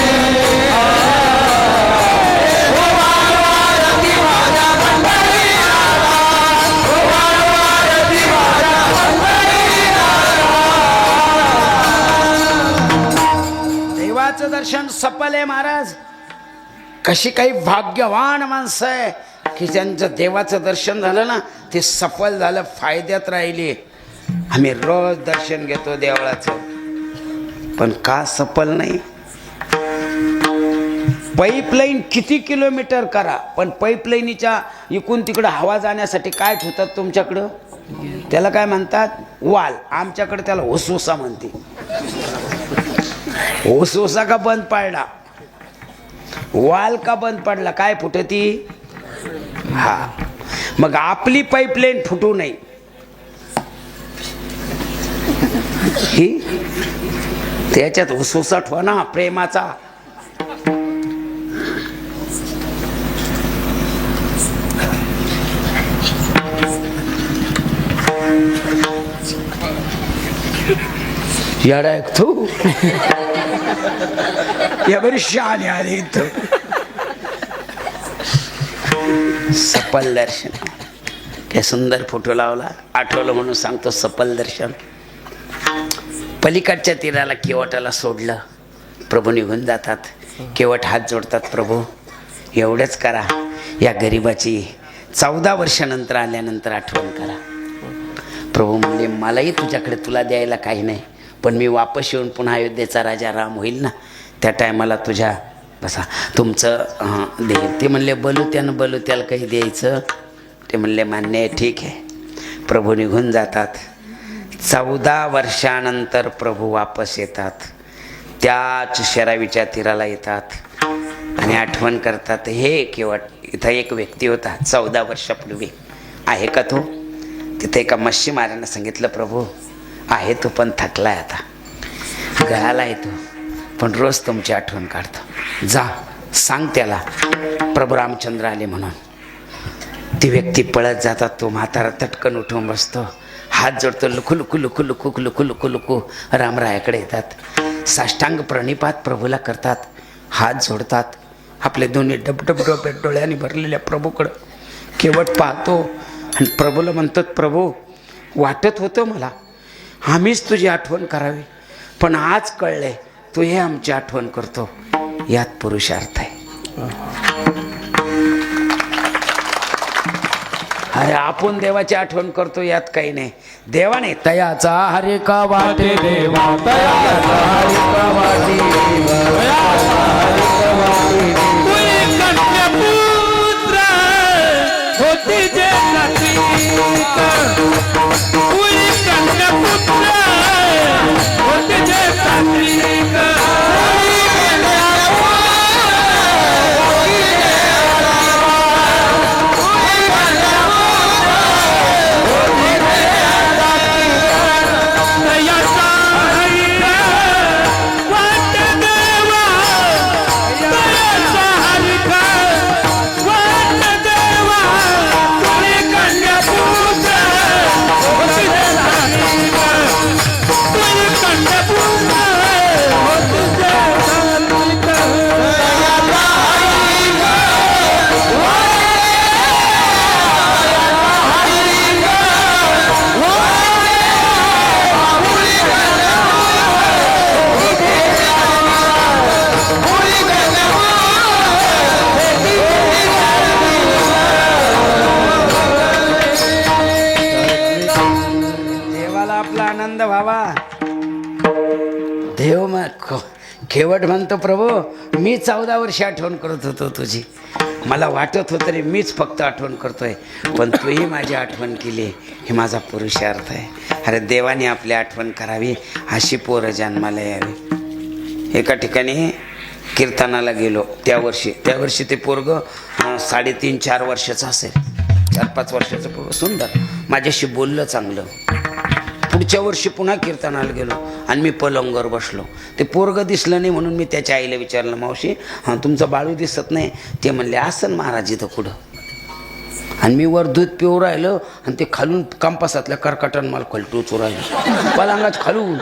दर्शन सफल आहे महाराज. कशी काही भाग्यवान माणसं आहे की ज्यांचं देवाचं दर्शन झालं ना ते सफल झालं, फायद्यात राहिली. आम्ही रोज दर्शन घेतो देवळाचं, पण का सफल नाही? पाईपलाईन किती किलोमीटर करा, पण पाईपलाईनीच्या इकडून तिकडं हवा जाण्यासाठी काय ठेवतात तुमच्याकडं? त्याला काय म्हणतात? वाल. आमच्याकडे त्याला ओसोसा म्हणते. ओसोसा का बंद पडला, वाल का बंद पडला, काय फुटती? हा, मग आपली पाईपलाईन फुटू नये ही त्याच्यात ओसोसा ठेवा ना प्रेमाचा. याडा एक तू या बरी शहाणे आले इथं. सफल दर्शन, काय सुंदर फोटो लावला, आठवलं म्हणून सांगतो. सफल दर्शन. पलीकडच्या तीराला केवटाला सोडलं, प्रभू निघून जातात. केवट हात जोडतात, प्रभू एवढंच करा, या गरिबाची 14 वर्षानंतर आल्यानंतर आठवण करा. प्रभू म्हणजे मलाही तुझ्याकडे तुला द्यायला काही नाही, पण मी वापस येऊन पुन्हा अयोध्येचा राजा राम होईल ना, त्या टायमाला तुझ्या बसा तुमचं देईल. ते म्हणले बलुत्याला काही द्यायचं? ते म्हणले मान्य आहे, ठीक आहे. प्रभू निघून जातात. 14 वर्षानंतर प्रभू वापस येतात, त्याच शरावीच्या तीराला येतात आणि आठवण करतात. हे केवट, इथं एक व्यक्ती होता 14 वर्षापूर्वी, आहे का तो? तिथे एका मच्छीमारानं सांगितलं, प्रभू आहे तो, पण थकलाय आता, गळाला येतो, पण रोज तुमची आठवण काढतो. जा सांग त्याला प्रभू रामचंद्र आले म्हणून. ती व्यक्ती पळत जातात. तो म्हातारा तटकन उठून बसतो, हात जोडतो, लुकू लुकू लुकू लुकू लुकू लुकू लुकू रामरायाकडे येतात. साष्टांग प्रणिपात प्रभूला करतात, हात जोडतात. आपले दोन्ही डबडब डोळ्याने डोळ्यांनी भरलेल्या प्रभूकडं केवट पाहतो आणि प्रभूला म्हणतात, प्रभू वाटत होतं मला आम्हीच तुझी आठवण करावी, पण आज कळले तू हे आमची आठवण करतो. यात पुरुषार्थ आहे. अरे आपण देवाची आठवण करतो यात काही नाही. देवाने तयाचा हरे का वाटे देवा, तयाचा हरे का वाटे होती जे केवट म्हणतो, प्रभू मी 14 वर्ष आठवण करत होतो तुझी, मला वाटत होतं रे मीच फक्त आठवण करतोय, पण तूही माझी आठवण केली, हे माझा पुरुषार्थ आहे. अरे देवाने आपली आठवण करावी, अशी पोरं जन्माला यावी. एका ठिकाणी कीर्तनाला गेलो, त्या वर्षी ते पोरग 3.5-4 वर्षाचं असेल, 4-5 वर्षाचं पोरग, सुंदर, माझ्याशी बोललं चांगलं. पुढच्या वर्षी पुन्हा कीर्तनाला गेलो आणि मी पलंगावर बसलो. ते पोरग दिसलं नाही म्हणून मी त्याच्या आईला विचारलं, मावशी तुमचं बाळू दिसत नाही? ते म्हणले आसन महाराज इथं कुठं. आणि मी वर दूध पिऊ राहिलो आणि ते खालून कंपासातल्या कर्कटन मला कलटूचू राहिलं पलंगाच खालून. मी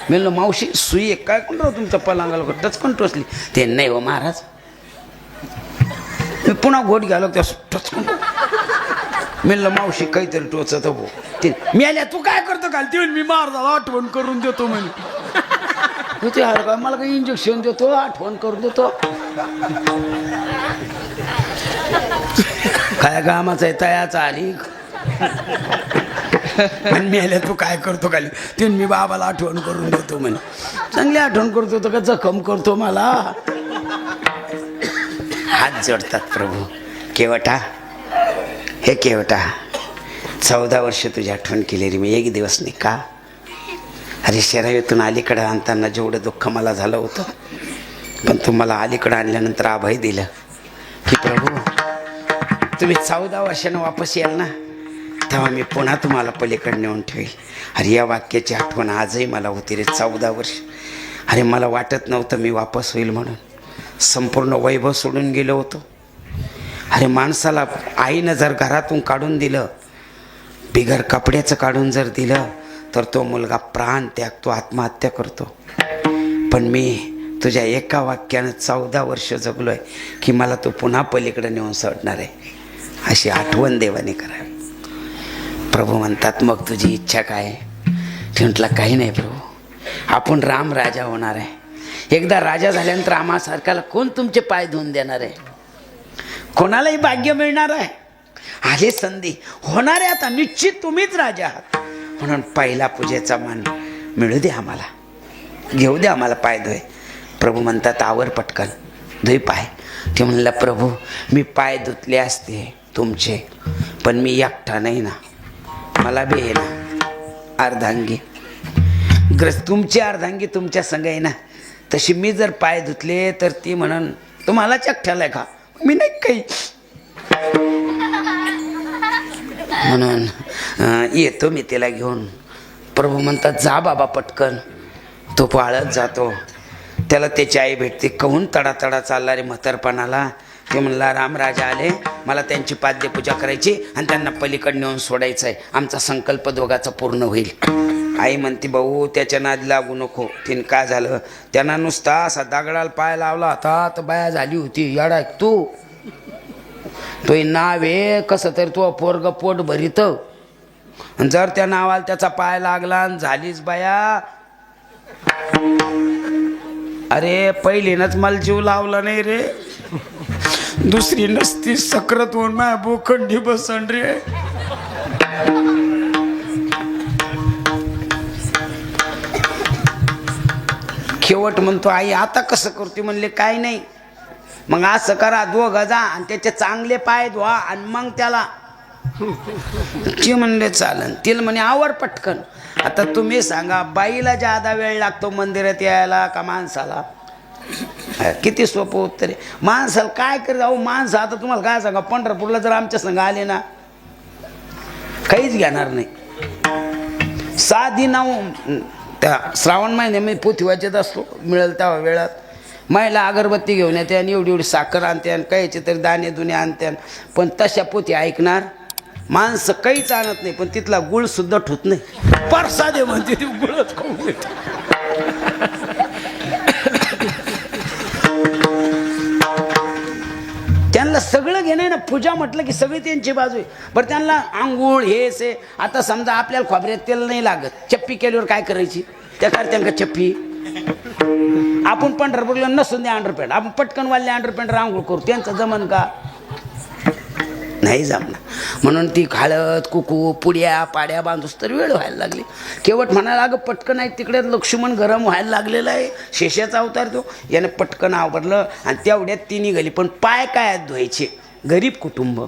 म्हणलं मावशी सुई एक काय कोण राव तुमच्या पलंगाला टचकन टोचली? ते नाही हो महाराज. मी पुन्हा घोट घ्यायला त्या टचकन. म्हणलं मावशी काहीतरी टोचत हो. ते मी आल्या तू काय करतो काल? ते मी महाराजाला आठवण करून देतो म्हणे. ते हर का मला काही इंजेक्शन देतो, आठवण करून देतो. काय कामाचा आहे तयाचा आली. आणि मी आल्या तू काय करतो खाली? ते मी बाबाला आठवण करून देतो म्हणे. चांगली आठवण करतो तर का जखम करतो मला. हात जोडतात प्रभू. केवटा, हे केवटा, 14 वर्ष तुझी आठवण केली रे मी, एक दिवस नाही का. अरे शराईतून अलीकडं आणताना जेवढं दुःख मला झालं होतं, पण तुम्हाला अलीकडं आणल्यानंतर अभय दिलं की प्रभू तुम्ही 14 वर्षानं वापस याल ना, तेव्हा मी पुन्हा तुम्हाला पलीकडे नेऊन ठेवेल. अरे या वाक्याची आठवण आजही मला होती रे. 14 वर्ष. अरे मला वाटत नव्हतं मी वापस होईल म्हणून. संपूर्ण वैभव सोडून गेलो होतो. अरे माणसाला आईनं जर घरातून काढून दिलं, बिगर कपड्याचं काढून जर दिलं, तर तो मुलगा प्राण त्यागतो, आत्महत्या करतो. पण मी तुझ्या एका वाक्यानं 14 वर्ष जगलोय की मला तू पुन्हा पलीकडे नेऊन सोडणार आहे, अशी आठवण देवाने करावी. प्रभू म्हणतात मग तुझी इच्छा काय. म्हटलं काही नाही प्रभू, आपण राम राजा होणार आहे. एकदा राजा झाल्यानंतर आम्हासारख्याला कोण तुमचे पाय धुवून देणार आहे. कोणालाही भाग्य मिळणार आहे. आले संधी होणार आहे आता, निश्चित तुम्हीच राजा आहात. म्हणून पहिला पूजेचा मान मिळू दे आम्हाला, घेऊ दे आम्हाला पाय धुय. प्रभू म्हणतात आवर पटकन, धुई पाय. ते म्हणलं प्रभू मी पाय धुतले असते तुमचे, पण मी एकटा नाही ना, मला बी आहे ना अर्धांगी. तुमची अर्धांगी तुमच्या संग आहे ना, तशी मी जर पाय धुतले तर ती म्हणून तुम्हालाच एकट्याला का, मी नाही काही. म्हणून येतो मी तिला घेऊन. प्रभू म्हणतात जा बाबा पटकन. तो पाळत जातो. त्याला त्याची आई भेटते. कहून तडा तडा चालला रे म्हातारपणाला. ते म्हणला रामराजा आले, मला त्यांची पाद्यपूजा करायची आणि त्यांना पलीकडे नेऊन सोडायचं आहे. आमचा संकल्प दोघाचा पूर्ण होईल. आई म्हणते भाऊ त्याच्या नादी लागू नको. तिने काय झालं, त्यांना नुसता असा दगडाला पाय लावला होता तर बाया झाली होती. याडा तू तो नाव आहे कसं तरी तो पोरग पोट भरीत. जर त्या नावाला त्याचा पाय लागला आणि झालीच बाया, अरे पहिलीनच मला जीव लावला नाही रे, दुसरी नसती सक्रात होऊन माया बोखंडी बसन रे. शेवट म्हणतो आई आता कसं करते. म्हणले काय नाही, मग असं करा दोघं जा आणि त्याचे चांगले पाय धुवा आणि मग त्याला. ती म्हणले चालन. तिला म्हणे आवर पटकन. आता तुम्ही सांगा बाईला ज्यादा वेळ लागतो मंदिरात यायला का माणसाला. किती सोपं उत्तर आहे. माणसाला काय करत अहो माणसं. आता तुम्हाला काय सांगा, पंढरपूरला जर आमच्या संघ आले ना काहीच घेणार नाही. साधी नाव त्या श्रावण महिन्यामध्ये पोथी वाचत असतो, मिळेल त्या वेळात महिला अगरबत्ती घेऊन येते आणि एवढी एवढी साखर आणते आणि काहीचे तरी दाणे दुने आणते. पण तशा पोथी ऐकणार माणसं काहीच आणत नाही, पण तिथला गुळ सुद्धा ठुत नाही. परसादे म्हणते ती गुळच खाऊन घेते. त्यांना सगळं घेणं ना, पूजा म्हटलं की सगळी त्यांची बाजू आहे. बरं त्यांना आंघोळ हेच आहे. आता समजा आपल्याला खोबऱ्यात तेल नाही लागत, चप्पी केल्यावर काय करायची, त्या त्यांना चप्पी. आपण पंढरपूरला नसून द्या अंडरपॅन्ट, आपण पटकन वाढले अंडरपॅन्ट आंघोळ करू. त्यांचं जमन का, नाही जमणार. म्हणून ती हळद कुकू पुड्या पाड्या बांधूस तर वेळ व्हायला लागली. केवट म्हणायला अगं पटकन आहे तिकडे लक्ष्मण गरम व्हायला लागलेला आहे, शेषाचा अवतार तो. याने पटकन आवरलं आणि तेवढ्यात ती निघाली. पण पाय काय धुवायचे, गरीब कुटुंब.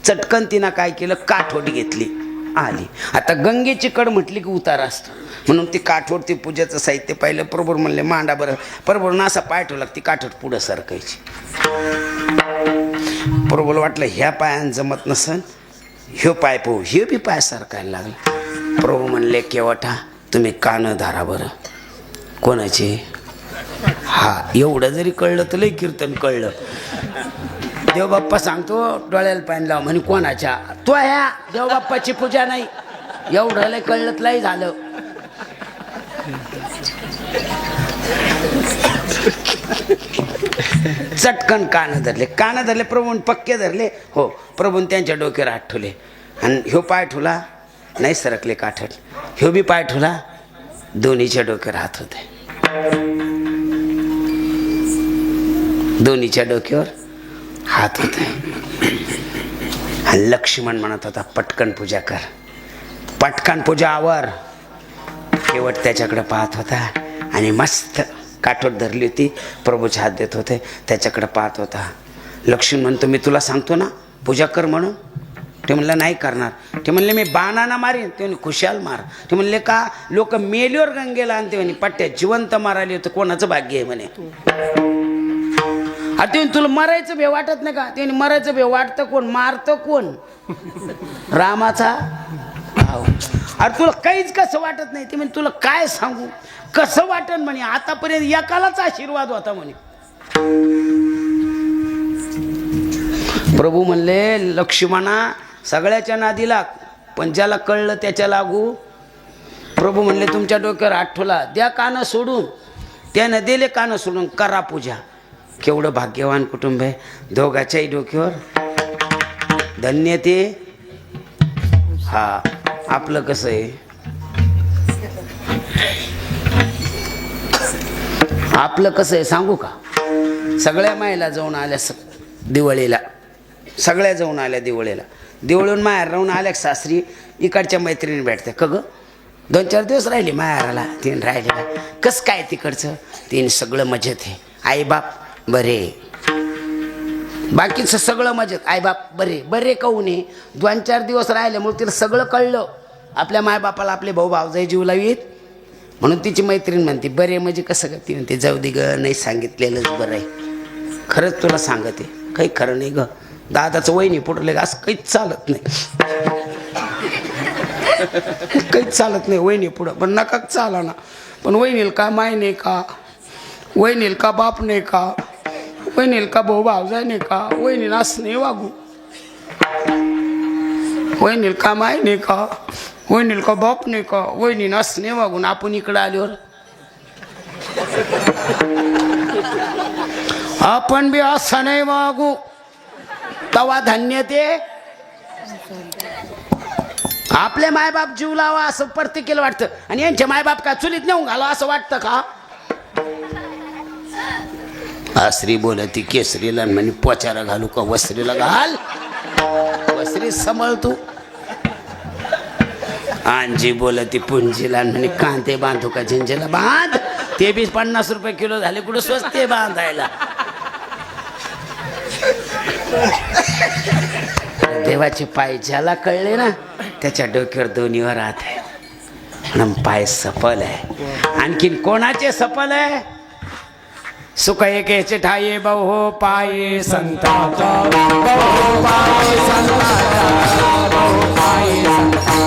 चटकन तिनं काय केलं, काठवट घेतली आली. आता गंगेची कड म्हटली की उतार असतो, म्हणून ती काठवट ती पूजेचं साहित्य पाहिलं. बरोबर म्हणले मांडा बरं. बरोबर ना असा पाय ठेवला ती काठवट पुढं सरकायची. बरोबर वाटलं ह्या पायानं जमत नसन, ह्यो पाय पाहू, ह्यो बी पाय सरकायला लागला. प्रभू म्हणले केवटा तुम्ही कान धारा बरं. कोणाचे, हा एवढं जरी कळलं तर लई कीर्तन कळलं. देवबाप्पा सांगतो डोळ्याला पाणी लाव म्हणे कोणाच्या, तो ह्या देवबाप्पाची पूजा नाही. एवढं लय कळलं लय झालं. चटकन कान धरले प्रभून पक्के धरले. हो प्रभून त्यांच्या डोक्यावर हात ठेवले आणि ह्यो पाय ठेवला, नाही सरकले काठट. ह्यो बी पाय ठेवला, दोन्हीच्या डोक्यावर हात होते. दोन्हीच्या डोक्यावर हात होते. आणि लक्ष्मण म्हणत होता पटकन पूजा कर, पटकन पूजा आवर. शेवट त्याच्याकडे पाहत होता आणि मस्त काठोट धरली होती. प्रभूच्या हात देत होते, त्याच्याकडे पाहत होता. लक्ष्मण म्हणतो मी तुला सांगतो ना पूजा कर म्हणून. ते म्हणलं नाही करणार. ते म्हणले मी बाणाना मारीन. ते म्हणे खुशाल मार. ते म्हणले का लोक मेल्यावर गंगेला आणते म्हणे पट्ट्या जिवंत मारायला होतं कोणाचं भाग्य आहे म्हणे. अरे ते तुला मरायचं भे वाटत नाही का. ते मरायचं भे वाटतं कोण मारतं कोण रामाचा. अरे तुला काहीच कसं वाटत नाही. ते म्हणे तुला काय सांगू कसं वाटन म्हणे आतापर्यंत एकालाच आशीर्वाद होता म्हणे. प्रभू म्हणले लक्ष्मणा सगळ्याच्या नादी लाग पण ज्याला कळलं त्याच्या लागू. प्रभू म्हणले तुमच्या डोक्यावर हात ठेवला द्या कानं सोडून. त्यानं दिले कानं सोडून करा पूजा. केवढं भाग्यवान कुटुंब आहे. दोघाच्याही डोक्यावर धन्य ते. हा आपलं कसं आहे आपलं कसं आहे सांगू का. सगळ्या मायला जाऊन आल्या दिवाळीला. सगळ्या जाऊन आल्या दिवाळीला. दिवाळीहून माहेर राहून आल्या सासरी इकडच्या मैत्रिणी भेटते का ग. 2-4 दिवस राहिली माहेराला. तीन राहिलेला कसं काय तिकडचं. तीन सगळं मजेत आहे. आई बाप बरे बाकीचं सगळं मजेत. आई बाप बरे बरे कहून नये 2-4 दिवस राहिल्यामुळे तिला सगळं कळलं. आपल्या मायबापाला आपले भाऊ भावजाई जीव लावीत म्हणून तिची मैत्रीण म्हणते बरे म्हणजे कसं का. ती म्हणते जाऊ दे ग नाही सांगितलेलंच बरं आहे. खरंच तुला सांगते काही खरं नाही ग. दादाचं वहिनी पुटले असं काहीच चालत नाही. काहीच चालत नाही वहिनी पुढं. पण नका चाला ना. पण वहिनील का माय नाही का. वहिनील का बाप नाही का. वहिनील का भाऊ भावजाय नाही का. वहिनीला असं नाही वागू. वहिनील का माय नाही का. वहिनील का बाप नाही का. वहिनीला असं नाही वागून आपण इकडं आल्यावर आपण बी असं नाही वागू तवा धन्य ते. आपले मायबाप जीव लावा असं प्रत्येकीला वाटतं आणि यांचे मायबाप का चुलीत नेऊन घाला असं वाटतं का. आसरी बोलती केसरीला म्हणे पोचारा घालू का वस्त्रीला घाल. वस्त्री सांभाळ तू. आंजी बोलती पुंजीला म्हणे कांते बांधू का झिंजेला बांध. ते बी 50 रुपये किलो झाले कुठं स्वस्त बांधायला. देवाचे पाय ज्याला कळले ना त्याच्या डोक्यावर दोन्हीवर हात आहे आणि पाय सफल आहे. आणखीन कोणाचे सफल आहे. सुख एकेचे ठाये बहु पाये संताचा. बहु पाये संताचा. बहु पाये संताचा.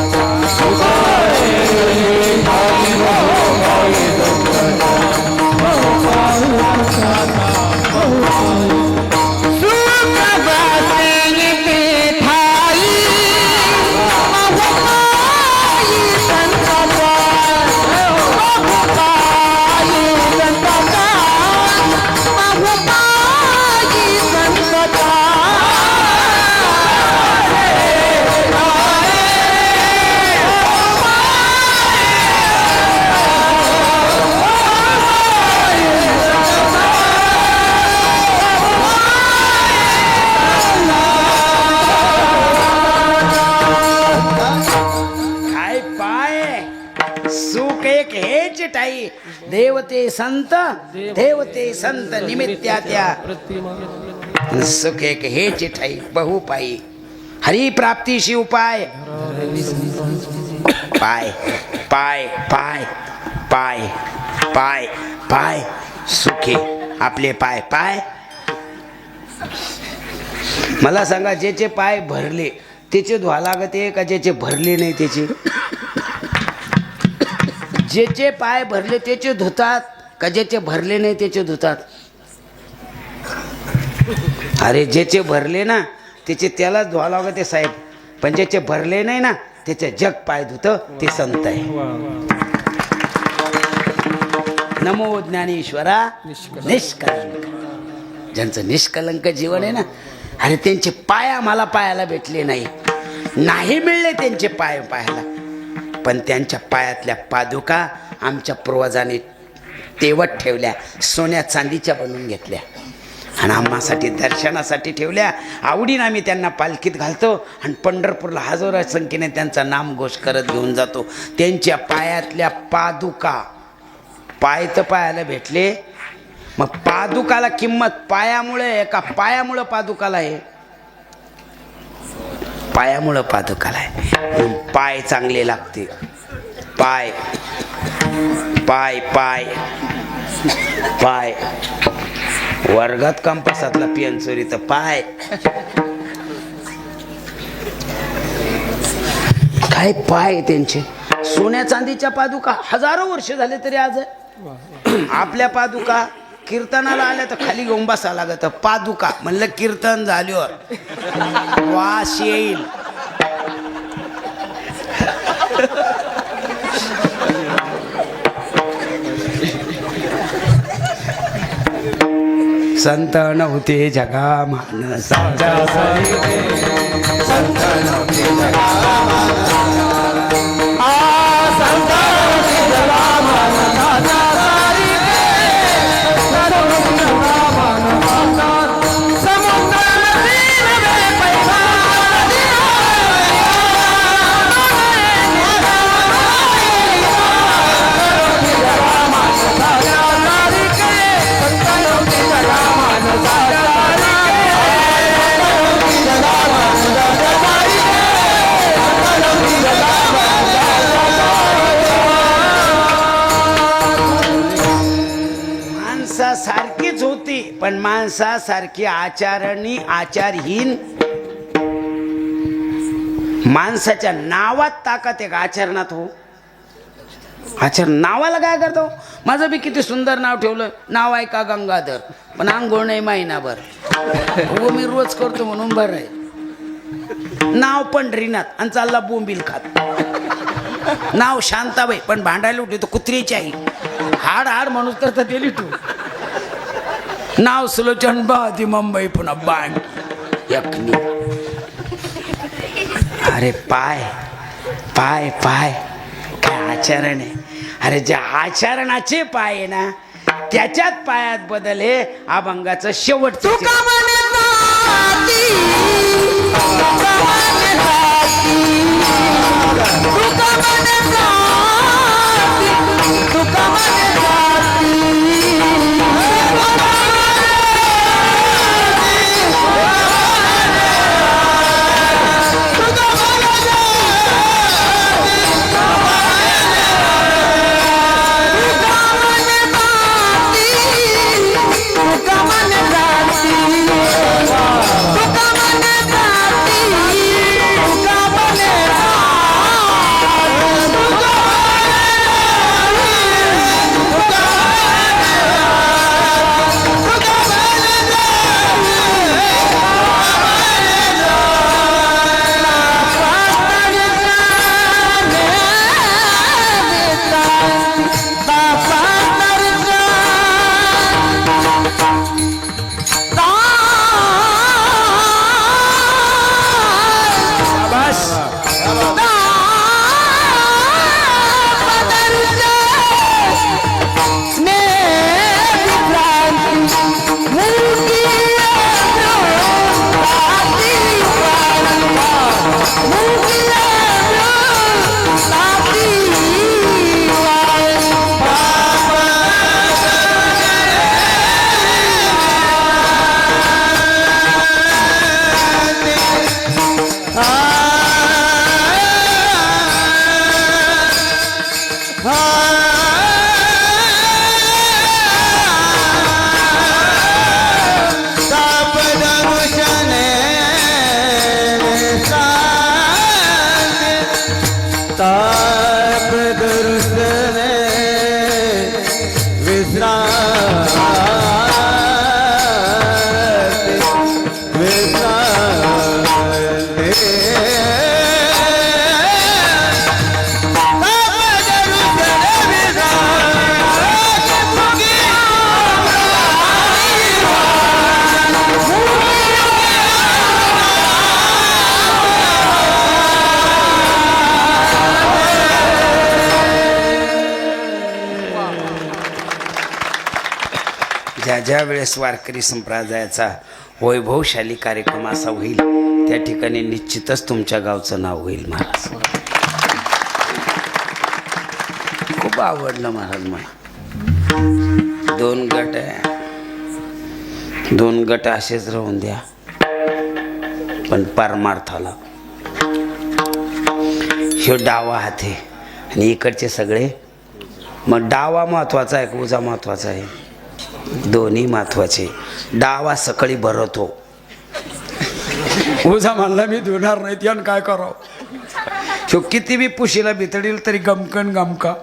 देवते संत निमित्त्या त्या सुख एक हेच ठाई बहुपायी. हरी प्राप्तीशी उपाय. पाय पाय पाय पाय पाय पाय सुखे आपले पाय पाय. मला सांगा ज्याचे पाय भरले त्याचे धुवा लागते का ज्याचे भरले नाही त्याचे. ज्याचे पाय भरले त्याचे धुतात का ज्याचे भरले नाही त्याचे धुतात. अरे ज्याचे भरले ना त्याचे त्यालाच धुवा लागते साहेब. पण ज्याचे भरले नाही ना त्याचे जग पाय धुत ते संत आहे. नमो ज्ञानेश्वरा निष्कलंक. ज्यांचं निष्कलंक जीवन आहे ना अरे त्यांचे पाय आम्हाला पायाला भेटले नाही मिळले त्यांचे पाय पायाला. पण त्यांच्या पायातल्या पादुका आमच्या पूर्वजांनी तेवत ठेवल्या. सोन्या चांदीच्या बनवून घेतल्या आणि आम्हासाठी दर्शनासाठी ठेवल्या. आवडीनं आम्ही त्यांना पालखीत घालतो आणि पंढरपूरला हजारो संख्येने त्यांचा नामघोष करत घेऊन जातो. त्यांच्या पायातल्या पादुका. पाय तर पायाला भेटले मग पादुकाला किंमत पायामुळे आहे का पायामुळं पादुकाला आहे? पायामुळं पादुकाला आहे. पाय चांगले लागते. पाय पाय पाय पाय वर्गात कंपासातला पेन चोरी तर पाय. काय पाय त्यांचे. सोन्या चांदीच्या पादुका हजारो वर्ष झाले तरी आज आहे. आपल्या पादुका कीर्तनाला आल्या तर खाली घेऊन बसा लागत. पादुका म्हणलं कीर्तन झाल्यावर वास येईल. संत नव्हते जगा माणसाच्या संत नव्हते जगा सारखीच होती पण माणसासारखी आचारणी आचारहीन. माणसाच्या नावात ताकद आहे का आचरणात हो? आचरण नावाला काय करतो? माझं बी किती सुंदर नाव ठेवलं. नाव आहे का गंगाधर पण आंघोळ नाही महिनाभर. हो मी रोज करतो म्हणून बरं आहे. नाव पंढरीनाथ आणि चालला बोंबील खात. नाव शांताबाई पण भांडायला उठली तर कुत्रीची आई. हाड हाड म्हणून तर ते लिटू. नाव सुलोचन बादी मुंबई पुन्हा बांड यकनी. अरे पाय पाय पाय काय आचरण आहे. अरे ज्या आचरणाचे पाय आहे ना त्याच्यात पायात बदल हे अभंगाचं शेवटचं. ज्या वेळेस वारकरी संप्रदायाचा वैभवशाली कार्यक्रम असा होईल त्या ठिकाणी निश्चितच तुमच्या गावचं नाव होईल महाराज. खूप आवडलं महाराज. मला 2 गट आहे. 2 गट असेच राहून द्या, पण परमार्थाला. ह्यो डावा हात आहे आणि इकडचे सगळे. मग डावा महत्वाचा आहे का उजा महत्वाचा आहे? दोन्ही महत्वाचे. डावा सकाळी भरवतो, उजा म्हणला मी धुणार नाही त्यानं काय करावं. ह्यो किती बी पुशीला भितडील तरी गमकन गमका.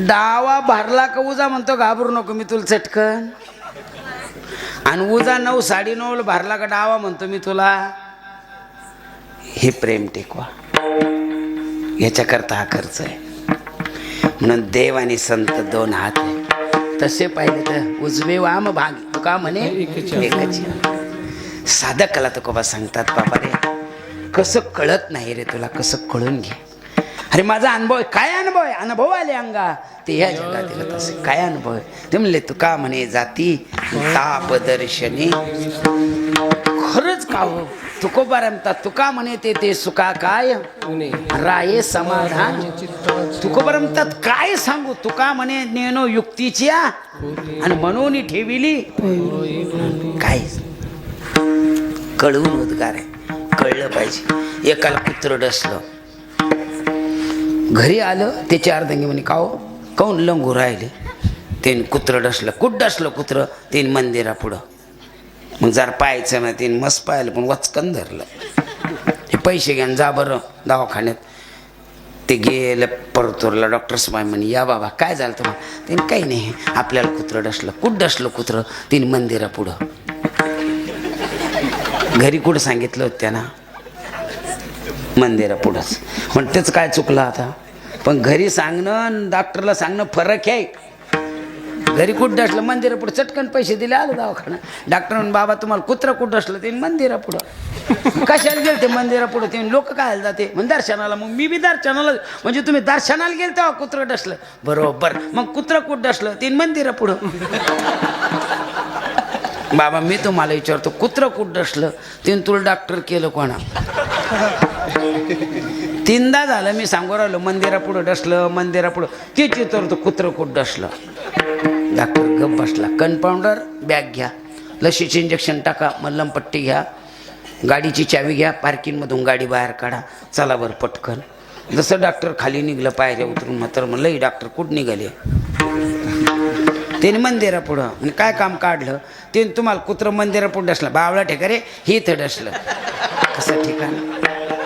डावा भरला का उजा म्हणतो घाबरू नको मी तुला चटकन. आणि उजा 9 9:30 भरला का डावा म्हणतो मी तुला. हे प्रेम टेकवा, याच्याकरता हा खर्च आहे. म्हणून देव आणि संत 2 हात आहे. तसे पाहिले तर उजवे वाम भाग तुका म्हणे एकच. साधकाला तुकोबा सांगतात बाबा रे कसं कळत नाही रे तुला, कसं कळून घे. अरे माझा अनुभव आहे. काय अनुभव आहे? अनुभव आले अंगा ते ह्या जगातील तसे काय अनुभव आहे? ते म्हणले तुका म्हणे जाती ताप दर्शनी. खरंच का हो? तुकोबा रमतात तुका म्हणे ते सुका काय राये समाधान. तुकोबा रमतात काय सांगू तुका म्हणे नेनो युक्तीच्या आणि म्हणून ठेविली काय. कळवून उद्गार आहे, कळलं पाहिजे. एकाला कुत्र डसलं, घरी आलं त्याचे अर्धंगी म्हणे काऊन लंगू राहिले. त्याने कुत्र डसलं. कुठं डसलं कुत्र? त्याने मंदिरा पुढं. मग जरा पाहायचं ना, त्याने मस्त पाहिलं पण वचकन धरलं. हे पैसे घ्या जा बरं दवाखान्यात. ते गेलं परतूरला. डॉक्टर स्माय म्हणे या बाबा काय झालं तुम्हाला? त्याने काही नाही, आपल्याला कुत्र डसलं. कुठं डसलं कुत्र? त्याने मंदिरा पुढं. घरी कुठं सांगितलं होतं त्यांना? मंदिरा पुढंच. म्हणतेच काय चुकलं आता? पण घरी सांगणं आणि डॉक्टरला सांगणं फरक आहे. घरी कुठं डसलं मंदिरा पुढं चटकन पैसे दिले आलं दवाखाना. डॉक्टर म्हणून बाबा तुम्हाला कुत्र कुठं डसलं? ते मंदिरा पुढं. कशाला गेले ते मंदिरा पुढं? ते लोक काय जाते मग दर्शनाला. मग मी बी दर्शनाला. म्हणजे तुम्ही दर्शनाला गेले तेव्हा कुत्र डसलं? बरोबर. मग कुत्र कुठं डसलं? ते मंदिरा पुढं. बाबा मी तुम्हाला विचारतो कुत्र कुठं डसलं? ते तुला डॉक्टर केलं कोणा? 3दा झालं मी सांगू राहिलो मंदिरा पुढं डसलं मंदिरा पुढं. तेच विचारतो कुत्र कुठं डसलं? डॉक्टर गप बसला. कंपाऊंडर बॅग घ्या, लसीचे इंजेक्शन टाका, मल्लमपट्टी घ्या, गाडीची चावी घ्या, पार्किंगमधून गाडी बाहेर काढा, चला बरं पटकन. जसं डॉक्टर खाली निघलं पायऱ्या उतरून मात्र म्हणलं डॉक्टर कुठं निघाले? त्याने मंदिरा पुढं. म्हणजे काय काम काढलं? ते तुम्हाला कुत्र मंदिरा पुढं डसलं. बावळा ठेका रे हे इथं डसलं. कसं ठिकाण?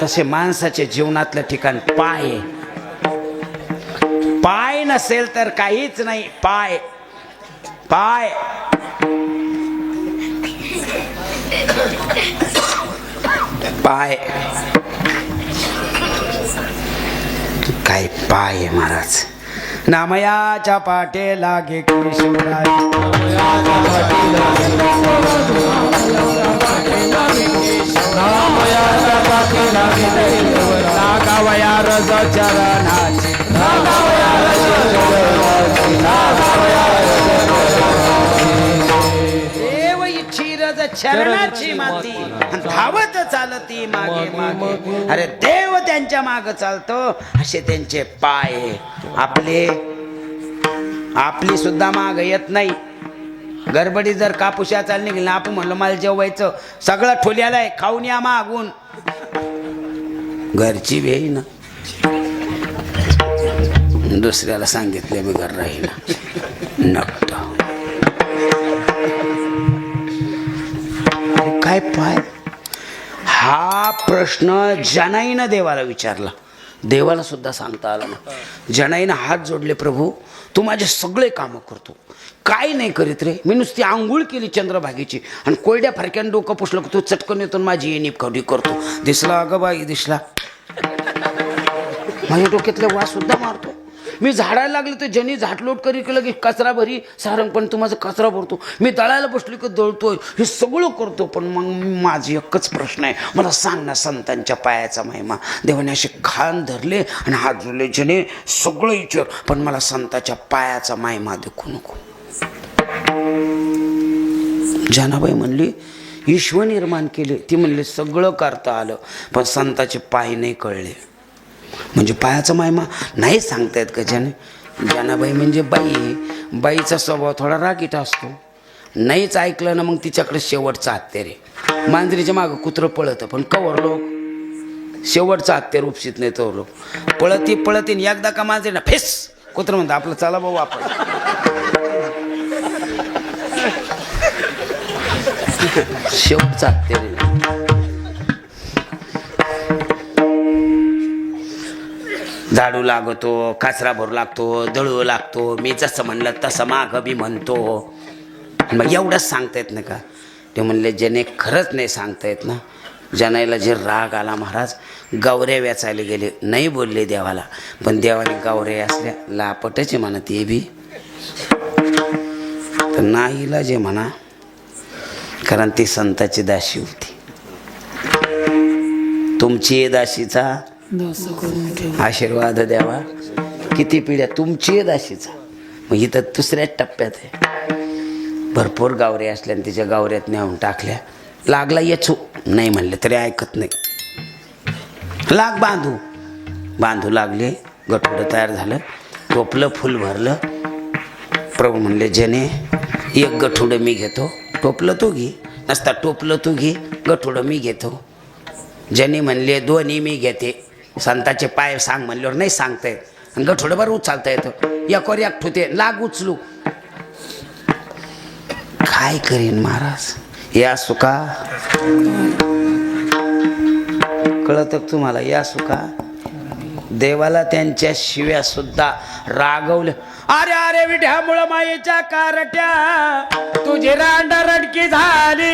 तसे माणसाच्या जीवनातलं ठिकाण पाय. पाय नसेल तर काहीच नाही. पाय पाय पाय काय पाय आहे महाराज. नामयाच्या पाटे लागे केशवराय. लागावया रज चरणाची. देव इच्छी रज चरणाची माती धावत चालती मागे मागे. अरे देव त्यांच्या माग चालतो असे त्यांचे पाय. आपली सुद्धा माग येत नाही. गडबडी जर कापुशा चाल निघली आपण म्हणलं मला जेवायचं सगळं ठोल्याला आहे खाऊन या मागून. घरची वेळी ना दुसऱ्याला सांगितले मी घर राहील नकट. काय पाय? हा प्रश्न जनाईनं देवाला विचारला. देवाला सुद्धा सांगता आला ना. जनाईनं हात जोडले, प्रभू तू माझे सगळे कामं करतो, काय नाही करीत रे. मी नुसती आंघोळ केली चंद्रभागेची आणि कोरड्या फरक्यानं डोकं पुसलं की तू चटकन येतो माझी येणी कवडी करतो. दिसला अगं बाई दिसला. माझ्या डोक्यातले वास सुद्धा मारतो. मी झाडायला लागले तर जनी झाटलोट करी केलं की कचरा भरी सारंग, पण तू माझा कचरा भरतो. मी दळायला बसलो की दळतोय, हे सगळं करतो. पण मग माझी एकच प्रश्न आहे, मला सांग ना संतांच्या पायाचा महिमा. देवाने असे खान धरले आणि हात जोडले. जने सगळं विचार पण मला संतांच्या पायाचा महिमा देखू नको. जनाबाई म्हणली ईश्वर निर्माण केले. ती म्हणली सगळं करता आलं पण संतांचे पाय नाही कळले. म्हणजे पायाचा महिमा नाही सांगतायत का? जनाबाई म्हणजे बाई बाईचा स्वभाव थोडा रागीट असतो. नाहीच ऐकलं ना मग तिच्याकडे शेवटचा हत्यार आहे. मांजरीच्या मागं कुत्रं पळतं पण कवर लोक शेवटचा हत्यार उपसित नाही तो लोक पळती एकदा का मांजरी ना फेस कुत्रं म्हणतं आपलं चला भाऊ आपण. शेवटचा हत्यार आहे. झाडू लागतो, कचरा भरू लागतो, दळू लागतो, मी जसं म्हणलं तसं मागं बी म्हणतो. मग एवढंच सांगता येत नाही का? ते म्हणले ज्याने खरंच नाही सांगता येत ना, जनाईला जे राग आला महाराज गौऱ्या वेचायला गेले, नाही बोलले देवाला, पण देवाने गौऱ्या असल्या लापटच आहे म्हणा ते बी, तर नाहीला जे म्हणा, कारण ती संताची दासी होती. तुमची दासीचा आशीर्वाद द्यावा, किती पिढ्या तुमची दासीचा. मग इथं दुसऱ्याच टप्प्यात आहे. भरपूर गावरे असल्या आणि तिच्या गावऱ्यात नेऊन टाकल्या. लागला येचू नाही म्हणले तरी ऐकत नाही. लाग बांधू लागले. गठोडं तयार झालं, टोपलं फुल भरलं. प्रभू म्हणले ज्याने एक गठोडं मी घेतो, टोपलं तू घे, नसता टोपलं तू घे, गठोडं मी घेतो. ज्याने म्हणले दोन्ही मी घेते. संताचे पाय सांग म्हणल्यावर नाही सांगता येत, आणि गठोडं बरं उचलता येतं. एकवर एक ठुते लाग उचलू. काय करीन महाराज या सुका, कळत तुम्हाला या सुका. देवाला त्यांच्या शिव्या सुद्धा रागवल्या. अरे अरे विठ्यामुळं मायेच्या कारट्या तुझी रांडा रडकी झाली.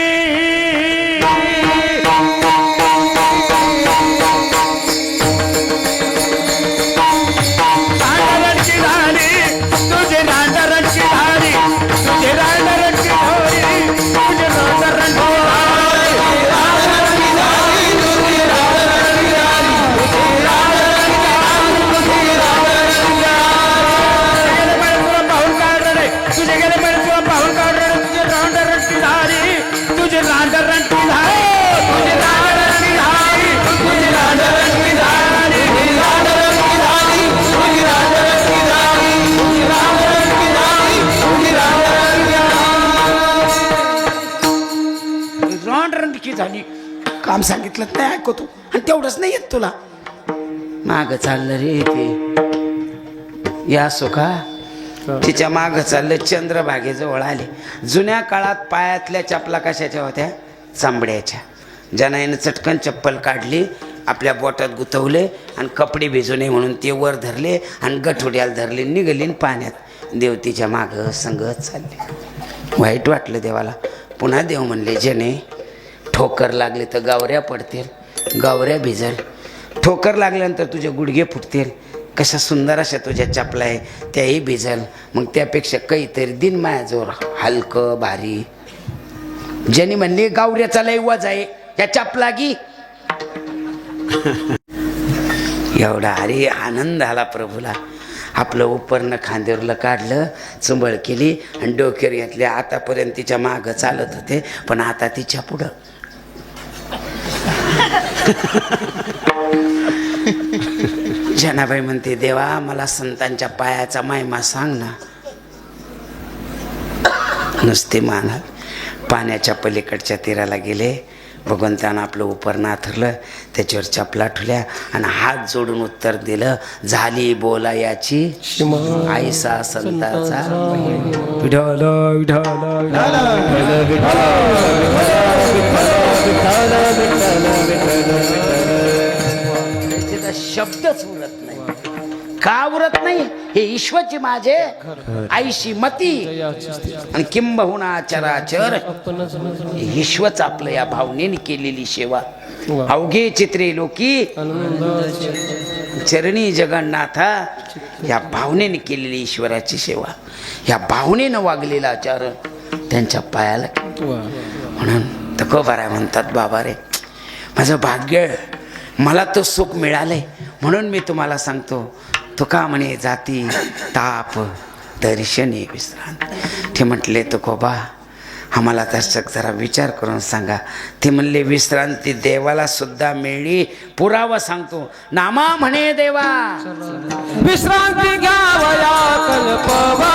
झाली. काम सांगितलं नाही ऐकतो, आणि तेवढंच नाही येत तुला. माग चाललं रे ते या सुखा, तिच्या माग चाललं. चंद्रभागेजवळ आले. जुन्या काळात पायातल्या चपला कशाच्या होत्या? चांबड्याच्या. जनाईनं चटकन चप्पल काढली, आपल्या बोटात गुतवले आणि कपडे भिजू नये म्हणून ते वर धरले आणि गठोड्याला धरले, निघाली पाण्यात. देव तिच्या माग संगत चालले. वाईट वाटलं देवाला. पुन्हा देव म्हणले ज्याने ठोकर लागले तर गावऱ्या पडतील, गावऱ्या भिजल. ठोकर लागल्यानंतर तुझे गुडघे फुटतील. कशा सुंदर अशा तुझ्या चपला आहे, त्याही भिजल. मग त्यापेक्षा काहीतरी दिन मायाजवळ हलकं भारी. ज्यांनी म्हणले गावऱ्याचा लय वज आहे, या चपला गी. एवढा अरे आनंद आला प्रभूला. आपलं उपरनं खांद्यावरलं काढलं, चुंबळ केली आणि डोक्यावर घेतले. आतापर्यंत तिच्या मागं चालत होते, पण आता तिच्या पुढं. जनाबाई म्हणते देवा मला संतांच्या पायाचा महिमा सांग ना. नुसते माना. पाण्याच्या पलीकडच्या तीराला गेले. भगवंतानं आपलं उपर नाथरलं, त्याच्यावर चपला ठुल्या आणि हात जोडून उत्तर दिलं. झाली बोला याची आईसा संताचा. विठ्ठल शब्दच उरत नाही. का उरत नाही? हे ईश्वरची माझे आईशी मती आणि किंबहुना चराचर ईश्वरच आपलं या भावनेने केलेली सेवा. अवघे चित्रे लोकी चरणी जगन्नाथा, या भावनेने केलेली ईश्वराची सेवा, या भावनेनं वागलेला आचार त्यांच्या पायाला. म्हणून तुकोबाराय म्हणतात बाबा रे माझं भाग्य, मला तो सुख मिळालंय म्हणून मी तुम्हाला सांगतो. तुका म्हणे जाती ताप दर्शनी विश्रांत. ते म्हटले तुकोबा आम्हाला तसं जरा विचार करून सांगा. ते म्हणले विश्रांती देवाला सुद्धा मिळली. पुरावा सांगतो. नामा म्हणे देवा विश्रांती घ्यावया कल्पवा.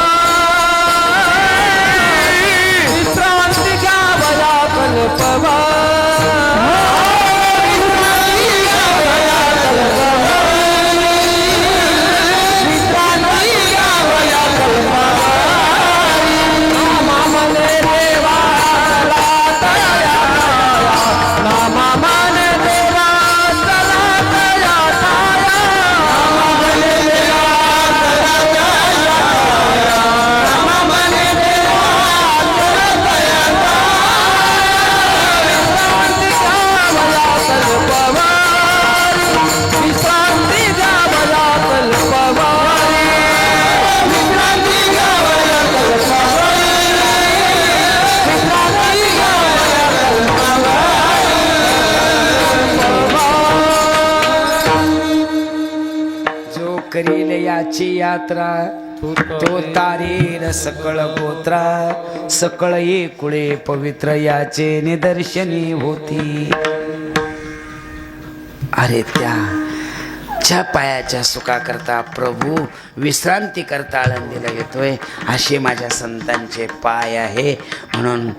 पायाची यात्रा तो तारेर सकळ गोत्रा सकळ एकुळे पवित्र याचे निदर्शनी होती. अरे त्या पायाच्या सुखाकरता प्रभू विश्रांती करता आळंदीला येतोय. असे माझ्या संतांचे पाय आहे. म्हणून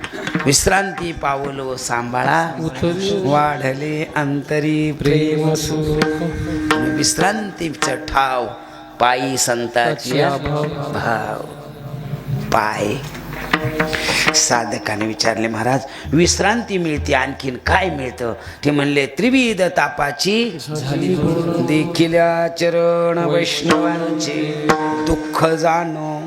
विश्रांती पावलो सांभाळा वाढले अंतरी प्रेम विश्रांतीचं ठाव पायी संताची भाव. पाय साधकाने विचारले, महाराज विश्रांती मिळते आणखीन काय मिळतं? ते म्हणले, त्रिविध तापाची देखील चरण वैष्णवांचे दुःख जाणो.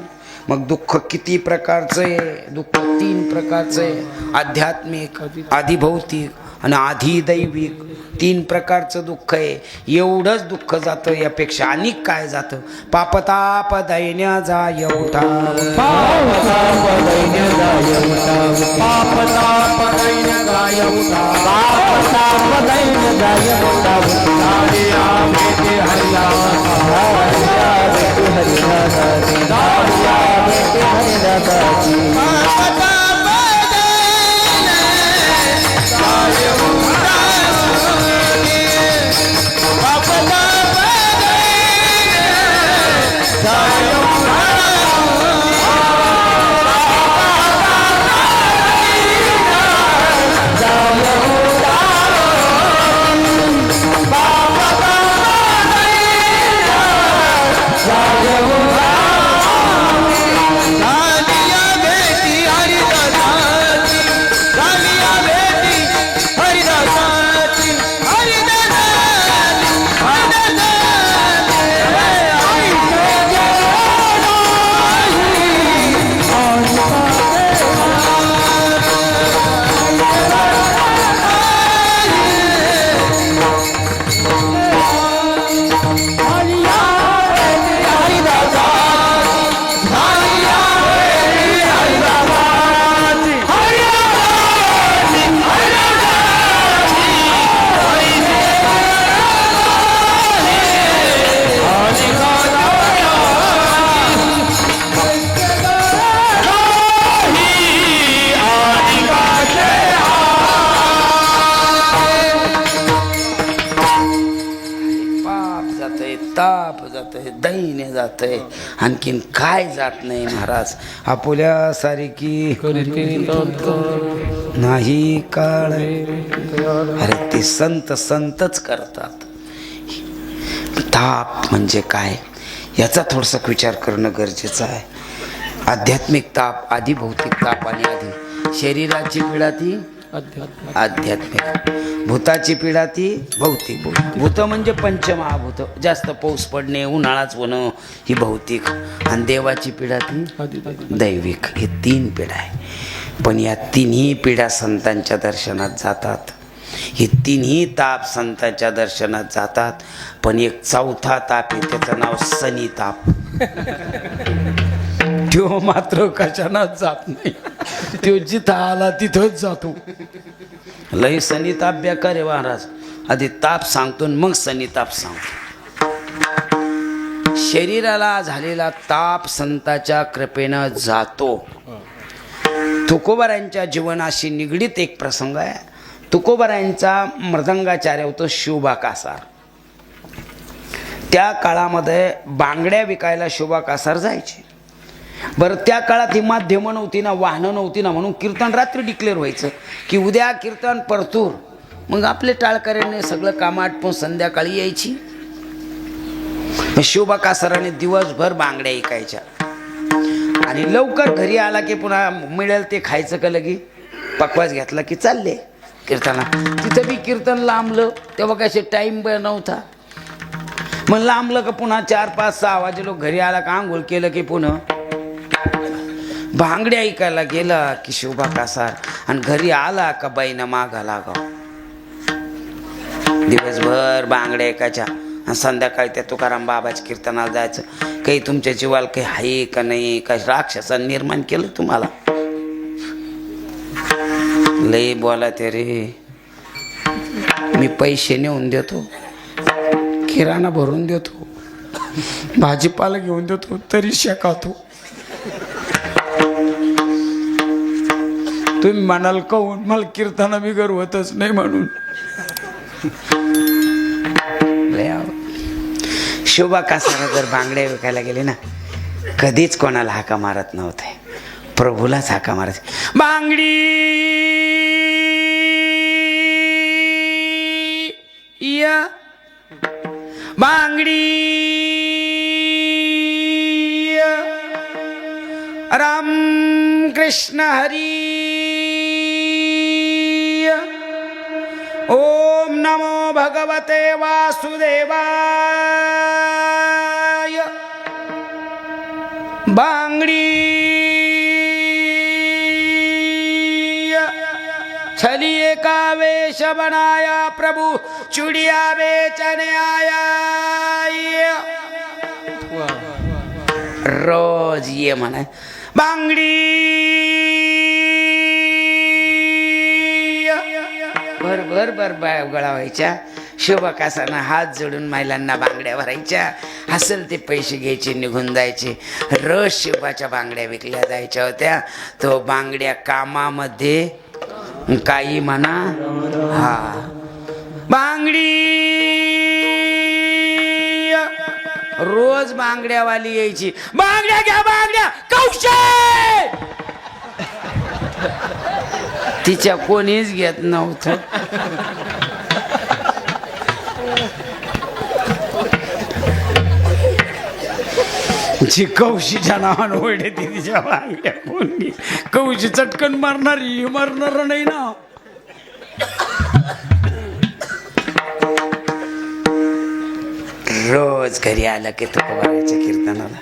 मग दुःख किती प्रकारचं आहे? दुःख 3 प्रकारचं आहे. आध्यात्मिक, आधिभौतिक आणि आधिदैविक. 3 प्रकारचं दुःख आहे. एवढंच दुःख जातं, यापेक्षा अनेक काय जातं? पापताप दैन्य जाय उठा, पापताप दैन्य जाय उठा, पापताप दैन्य जाय उठा, पापताप दैन्य जाय उठा. दारिया बेटे हरिदास, दारिया बेटे हरिदास, दारिया बेटे हरिदास. पापताप दैन्य जाय उठा, पापताप दैन्य जाय उठा. ताप जातंय, दैन्य जातंय, आणखीन काय जात नाही महाराज. आपुल्या सारखी नाही काळ. अरे ते संतच करतात. ताप म्हणजे काय याचा थोडासा विचार करणं गरजेचं आहे. आध्यात्मिक ताप, आधी भौतिक ताप आणि आधी शरीराची पीडा ती आध्यात्मिक, भूताची पीडा ती भौतिक. भूत म्हणजे पंचमहाभूत, जास्त पाऊस पडणे, उन्हाळाच होणं ही भौतिक, आणि देवाची पीडा ती दैविक. हे 3 पीडा आहे. पण या 3ही पीडा संतांच्या दर्शनात जातात. हे 3ही ताप संतांच्या दर्शनात जातात. पण एक 4था ताप आहे, त्याचं नाव शनी ताप. तो मात्र कशानाच जात नाही. तो जिथं आला तिथंच जातो. लय शनी ताप बेकार आहे महाराज. आधी ताप सांगतो मग शनी ताप सांगतो. शरीराला झालेला ताप संताच्या कृपेनं जातो. तुकोबारायांच्या जीवनाशी निगडीत एक प्रसंग आहे. तुकोबारायांचा मृदंगाचार्य होतो शिवबा कासार. त्या काळामध्ये बांगड्या विकायला शिवबा कासार जायचे. बरं, त्या काळात ही माध्यमं नव्हती ना, वाहनं नव्हती ना, म्हणून कीर्तन रात्री डिक्लेअर व्हायचं की उद्या कीर्तन परतूर. मग आपले टाळकऱ्याने सगळं काम आटपून संध्याकाळी यायची. शिवबा कासाराने दिवसभर बांगड्या ऐकायच्या आणि लवकर घरी आला की पुन्हा मिळेल ते खायचं का लगी पकवास घेतला की चालले कीर्तना. तिथं बी कीर्तन लांबलं, तेव्हा कसे टाईम नव्हता. मग लांबलं का पुन्हा 4, 5, 6 वाजे लोक घरी आला का आंघोळ केलं की पुन्हा भांगड्या ऐकायला गेला की शिवबा कासार, आणि घरी आला का बाईनं मागा लागाव. दिवसभर बांगड्या ऐकायच्या आणि संध्याकाळी त्या तुकाराम बाबाच्या कीर्तनाला जायचं. काही तुमच्या जीवाला काही आहे का नाही, का राक्षसाने निर्माण केलं तुम्हाला? लय बोला ते रे. मी पैसे नेऊन देतो, किराणा भरून देतो, भाजीपाला घेऊन देतो तरी शेकातो. तुम्ही म्हणाल कहून मला कीर्तना बिगर होतच नाही म्हणून. शोभा कासारा जर बांगड्या विकायला गेले ना कधीच कोणाला हाका मारत नव्हते, प्रभूलाच हाका मारत. बांगडी या बांगडी या. राम कृष्ण हरी. ओम नमो भगवते वासुदेवाय. बांगडी छलिए का वेश बनाया प्रभु चूड़िया बेचने आया. रोज ये म्हणाय बांगडी. भर भर भर गळा व्हायच्या. शोभा कासांना हात जोडून महिलांना बांगड्या भरायच्या. असेल ते पैसे घ्यायचे निघून जायचे. रोज शोभाच्या बांगड्या विकल्या जायच्या होत्या. तो बांगड्या कामामध्ये काही म्हणा. हा बांगडी रोज बांगड्यावाली यायची. बांगड्या घ्या बांगड्या कौशे. तिच्या कोणीच घेत नव्हतं. जी कौशीच्या नावानं ओढे ती तिच्या बांगड्या कोणी. कौशी चटकन मारणारी मरणार नाही ना. रोज घरी आलं की तुकोबाराच्या कीर्तनाला.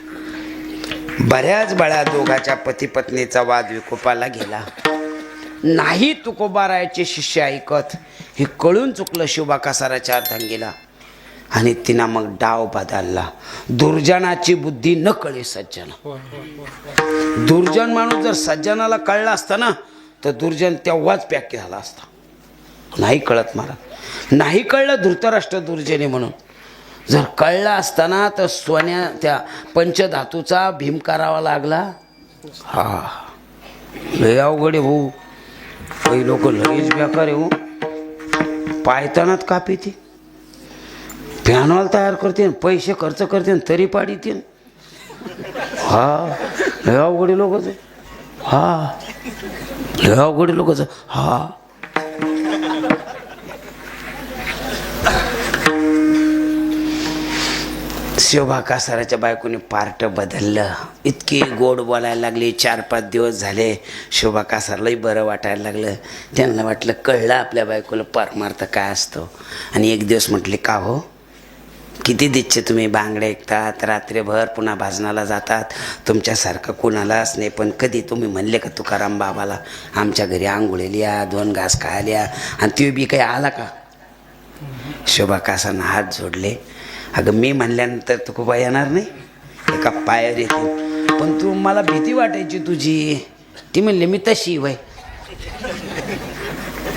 बऱ्याच बळ्या दोघाच्या पती पत्नीचा वाद विकोपाला गेला. नाही तुकोबारायचे शिष्य ऐकत. हे कळून चुकलं शोभा कासाराच्या अर्धांगीला. आणि तिनं मग डाव बदलला. दुर्जनाची बुद्धी न कळे सज्जन. दुर्जन माणूस जर सज्जनाला कळला असता ना तर दुर्जन तेव्हाच पॅक झाला असता. नाही कळत मला. नाही कळलं धृतराष्ट्र दुर्जने म्हणून. जर कळला असताना तर सोन्या त्या पंचधातूचा भीम करावा लागला. हा लय अवघड आहे भाऊ. काही लोक लईच बेकार आहे हो. पायतानात कापी ती पॅनॉल तयार करते, पैसे खर्च करते तरी पाडीते. हा लय अवघड लोकच आहे. हा लय अवघड लोकच. हा शोभा कासाराच्या बायकोने पार्ट बदललं. इतकी गोड बोलायला लागली. 4-5 दिवस झाले शोभा कासारलाही बरं वाटायला लागलं. त्यांना वाटलं कळलं आपल्या बायकोला परमार्थ काय असतो. आणि एक दिवस म्हटले का हो किती दिच्छे तुम्ही बांगड्या ऐकतात रात्रीभर पुन्हा भाजनाला जातात. तुमच्यासारखं कोणालाच नाही. पण कधी तुम्ही म्हणले का तुकाराम बाबाला आमच्या घरी आंघोळीला या 2 घास खायला आणि ती बी काही आला का. शोभा कासांना हात जोडले. अगं मी म्हणल्यानंतर तुकोबा येणार नाही. एका पायावर येते. पण तू मला भीती वाटायची तुझी. ती म्हणले मी तशी वय.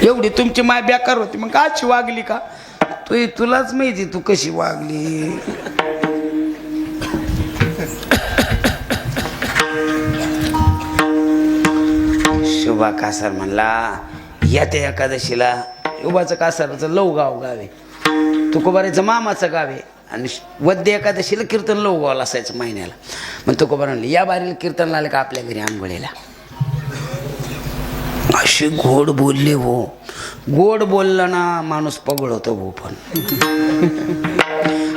एवढी तुमची माय बेकार होती मग काची वागली का. तुलाच माहिती तू कशी वागली. शोभा कासार म्हणला येत्या एकादशीला. उभाचं कासाराचं लवगाव गाव आहे. तुकोबाराचं मामाचं गाव आहे. आणि वद्य एकादशीला कीर्तन लवगावला असायचं महिन्याला. मग तुकोबार म्हणले या बारीला कीर्तन आलं का आपल्या घरी आंघोळीला. अशी गोड बोलले हो. गोड बोलला ना माणूस पगड होतो भाऊ. पण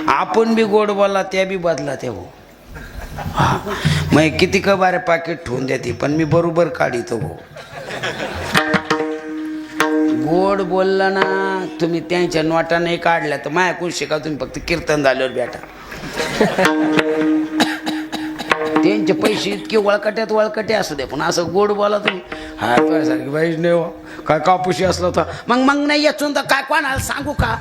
आपण बी गोड बोलला त्या बी बदला ते भाऊ. हा मग किती का बारे पाकिट ठेवून देते पण मी बरोबर काढितो भाऊ. गोड बोलला ना तुम्ही त्यांच्या नोटा नाही काढल्या तर मायाकून शिका. तुम्ही फक्त कीर्तन झाल्यावर बेटा. त्यांचे पैसे इतके वळकटे असू दे पण असं गोड बोला तुम्ही. हा तुझ्यासारखी बाईच नाही हो. काय कापुशी असला होता मग नाही याचून तर काय कोणाला सांगू का.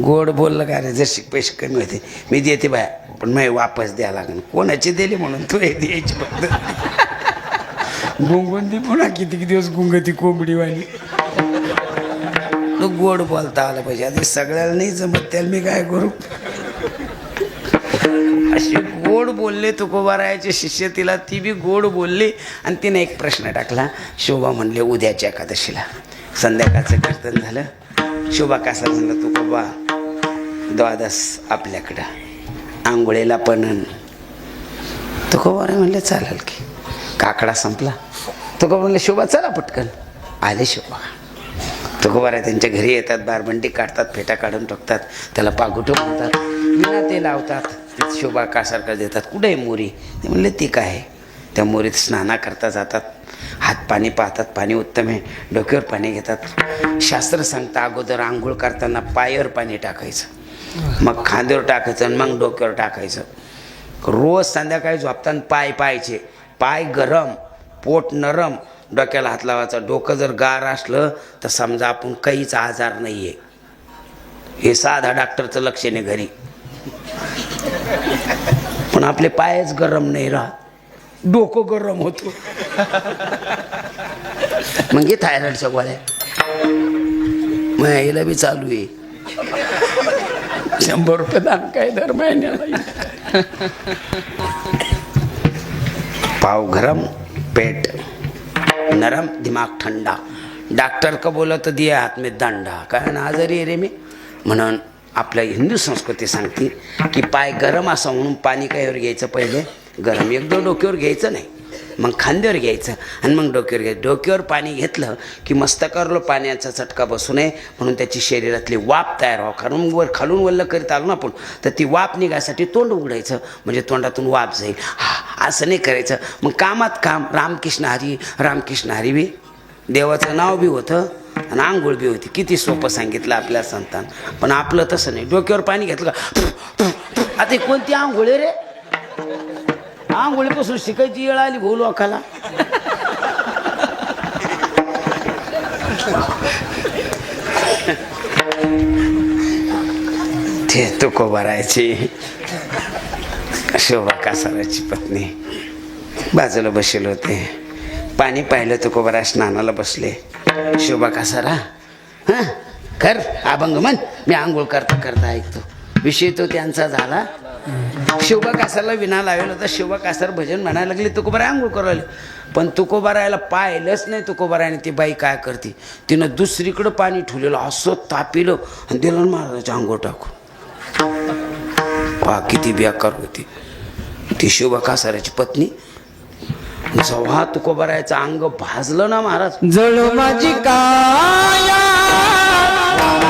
गोड बोललं का रे जशी पैसे कमी होते मी देते बाया पण मी वापस द्यायला लागेल. कोणाचे दिले म्हणून तू हे द्यायची फक्त. गुंगून ती पुन्हा किती दिवस गुंगती कोंबडीवाली. थोडं गोड बोलता आलं पाहिजे. आता सगळ्याला नाही जमत, त्याला मी काय करू. अशी गोड बोलले तुकोबारायाचे शिष्य तिला, ती बी गोड बोलली. आणि तिने एक प्रश्न टाकला. शोभा म्हणले उद्याच्या एकादशीला. संध्याकाळचं कीर्तन झालं. शोभा कासा म्हणलं तुकोबा द्वादस आपल्याकडं आंघोळीला पण. तुकोबाराय म्हणले चालेल की. काकडा संपला. तुकोबा म्हणले शोभा चला पटकन. आले शोभा. तुकोबाराय त्यांच्या घरी येतात, बारबंडी काढतात, फेटा काढून टाकतात, त्याला पागुटं म्हणतात, विना ते लावतात. शोभा कासारखा देतात. कुठे आहे मोरी? ते म्हणले ती काय आहे. त्या मोरीत स्नाना करता जातात. हात पाणी पाहतात, पाणी उत्तम आहे. डोक्यावर पाणी घेतात. शास्त्र सांगतं अगोदर आंघोळ करताना पायावर पाणी टाकायचं, मग खांद्यावर टाकायचं आणि मग डोक्यावर टाकायचं. रोज संध्याकाळी झोपताना पाय पाहायचे. पाय गरम, पोट नरम, डोक्याला हात लावायचा. डोकं जर गार असलं तर समजा आपण काहीच आजार नाही आहे. हे साधा डॉक्टरचं लक्षण आहे घरी. पण आपले पायच गरम नाही राहत, डोकं गरम होतो. मग हे थायरॉइडच्या गोळ्या मग याला बी चालू आहे. 100 रुपये दान काय दर महिन्याला. पाव गरम, पेट नरम, दिमाग ठंडा. डॉक्टर का बोला तर दिया हात में दंडा. कारण आजारी आहे रे मी. म्हणून आपल्या हिंदू संस्कृती सांगते की पाय गरम असा म्हणून पाणी काहीवर घ्यायचं. पहिले गरम एकदम डोक्यावर घ्यायचं नाही, मग खांद्यावर घ्यायचं आणि मग डोक्यावर घ्यायचं. डोक्यावर पाणी घेतलं की मस्तकावर पाण्याचा चटका बसू नये म्हणून त्याची शरीरातली वाफ तयार व्हावं. कारण वर खालून वल्ल करीत आलो ना आपण, तर ती वाफ निघायसाठी तोंड उघडायचं, म्हणजे तोंडातून वाफ जाईल. हा असं नाही करायचं. मग कामात काम. रामकृष्ण हरी रामकृष्ण हरी बी देवाचं नाव बी होतं आणि आंघोळ बी होती. किती सोपं सांगितलं आपल्या संतान. पण आपलं तसं नाही. डोक्यावर पाणी घेतलं का आता कोणती आंघोळ रे. आंघोळीपासून शिकायची वेळ आली भाऊ लोकाला. ते तुकोबारायची शोभा कासाराची पत्नी बाजूला बसले होते. पाणी पाहिलं. तुकोबाराय स्नानाला बसले. शोभा कासारा हां कर अभंग म्हण, मी आंघोळ करता करता ऐकतो. विषय तो त्यांचा झाला. शोभा कासारला विना लावेल होता. शोभा कासार भजन म्हणायला लागले. तुकोबाराय आंघोळ करू लागले. पण तुकोबारायला पाहिलंच नाही. तुकोबारायने ती बाई काय करते, तिनं दुसरीकडं पाणी ठेवलेलं असं तापिलं आणि दिलं महाराजाच्या आंघोळ टाकून. वा किती बेकार होती ती शोभा कासाराची पत्नी. जेव्हा तुकोबारायचं अंग भाजलं ना महाराज, जळ माझी काया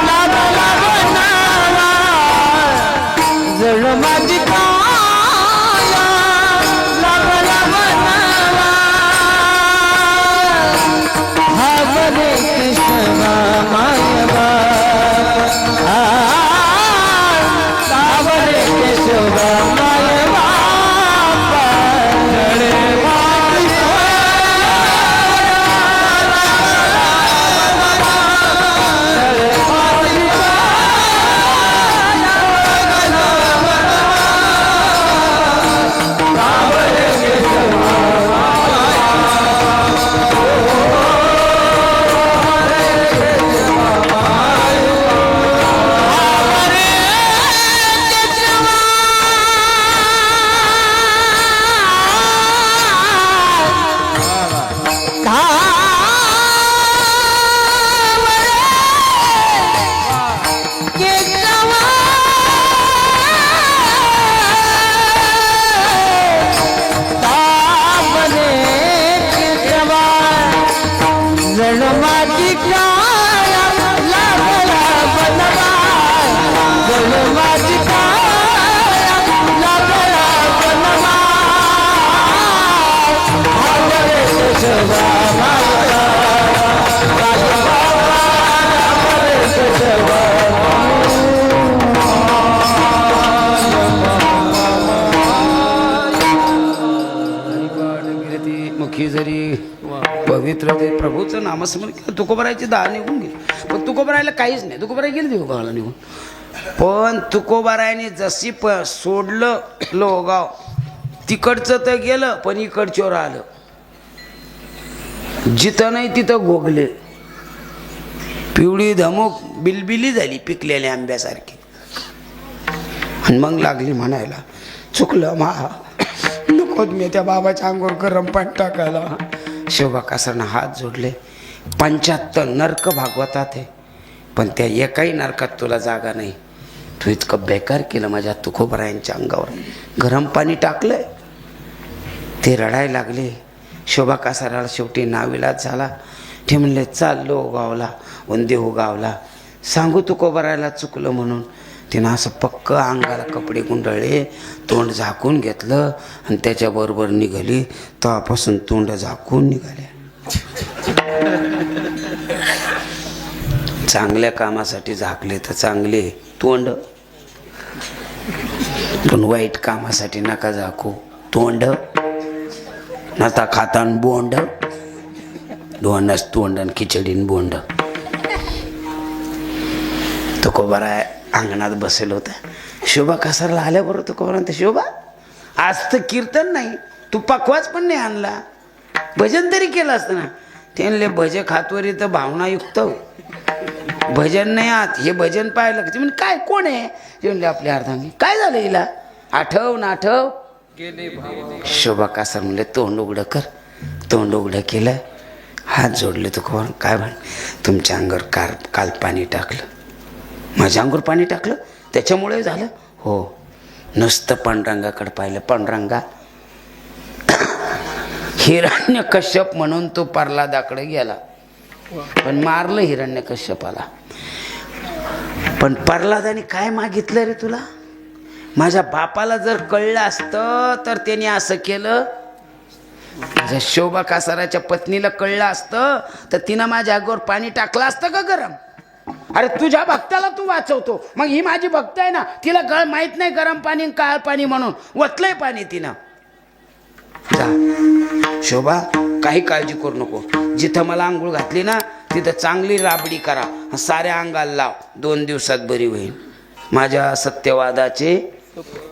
लागला बनावा, जळ माझी काया लागला बनावा, हा बरे कृष्णा मायवा, हा बरे केशवा मायवा. मुखी जरी पवित्र ते प्रभूचं नामस्मरण केलं, तुकोबारायची दाह निघून गेली. पण तुकोबारायला काहीच नाही. तुकोबाराय गेली देवगावाला निघून. पण तुकोबारायने जशी सोडलं लोगाव, तिकडचं तर गेलं पण इकडच्यावर आलं. जिथं नाही तिथं गोगले. पिवळी धमक बिलबिली झाली पिकलेल्या आंब्यासारखी. आणि मग लागली म्हणायला, चुकलं मा, नको मी त्या बाबाच्या अंगावर गरम पाणी टाकायला. शोभा कासारनं हात जोडले. 75 नरक भागवतात आहे, पण त्या एकाही नरकात तुला जागा नाही. तू इतकं बेकार केलं माझ्या तुकोबरायांच्या अंगावर, गरम पाणी टाकलंय. ते रडायला लागले. शोभा कासाराला शेवटी नाविलाज झाला. ते म्हणले, चाललो गावला, उंदेहू गावला, सांगू तुकोबरायला चुकलं म्हणून. तिनं असं पक्क अंगाला कपडे गुंडळले, तोंड झाकून घेतलं आणि त्याच्याबरोबर निघाली. तेव्हापासून तोंड झाकून निघाल्या. चांगल्या कामासाठी झाकले तर चांगले तोंड, पण वाईट कामासाठी नका झाकू तोंड. नता खातान बोंड, दोनच तोंड आणि खिचडीन बोंड. तुकोबरा अंगणात बसेल होता. शोभा कासारला आल्याबरोबर तुकोबरा म्हणते, शोभा आज तर कीर्तन नाही, तू पकवाच पण नाही आणला, भजन तरी केलं असतं ना. त्यांना भजे खातवरी तर भावनायुक्त, भजन नाही आत, हे भजन पाहिलं का? म्हणजे काय कोण आहे? ते म्हणले, आपली अर्धांगी. काय झालं हिला? आठव ना आठव. शोभा कासार म्हणले, तोंड उघडं कर. तोंड उघडं केलं, हात जोडले. तू कोण काय म्हण, तुमच्या अंगावर काल पाणी टाकलं. माझ्या अंगावर पाणी टाकलं त्याच्यामुळे झालं? हो. नुसतं पांडुरंगाकडे पाहिलं. पांडुरंगा हिरण्यकश्यप म्हणून तो प्रल्हादाकडे गेला, पण मारलं हिरण्यकश्यपाला. पण प्रल्हादाने काय मागितलं रे तुला? माझ्या बापाला जर कळलं असतं तर त्याने असं केलं. माझ्या शोभा कासाराच्या पत्नीला कळलं असतं तर तिनं माझ्या अंगावर पाणी टाकलं असतं का गरम? अरे तुझ्या भक्ताला तू वाचवतो, मग ही माझी भक्त आहे ना, तिला कळ माहित नाही गरम पाणी काळ पाणी म्हणून वतलंय पाणी तिनं. जा शोभा, काही काळजी करू नको. जिथं मला आंघोळ घातली ना तिथं चांगली राबडी करा, साऱ्या अंगाला लाव, 2 दिवसात बरी होईल. माझ्या सत्यवादाचे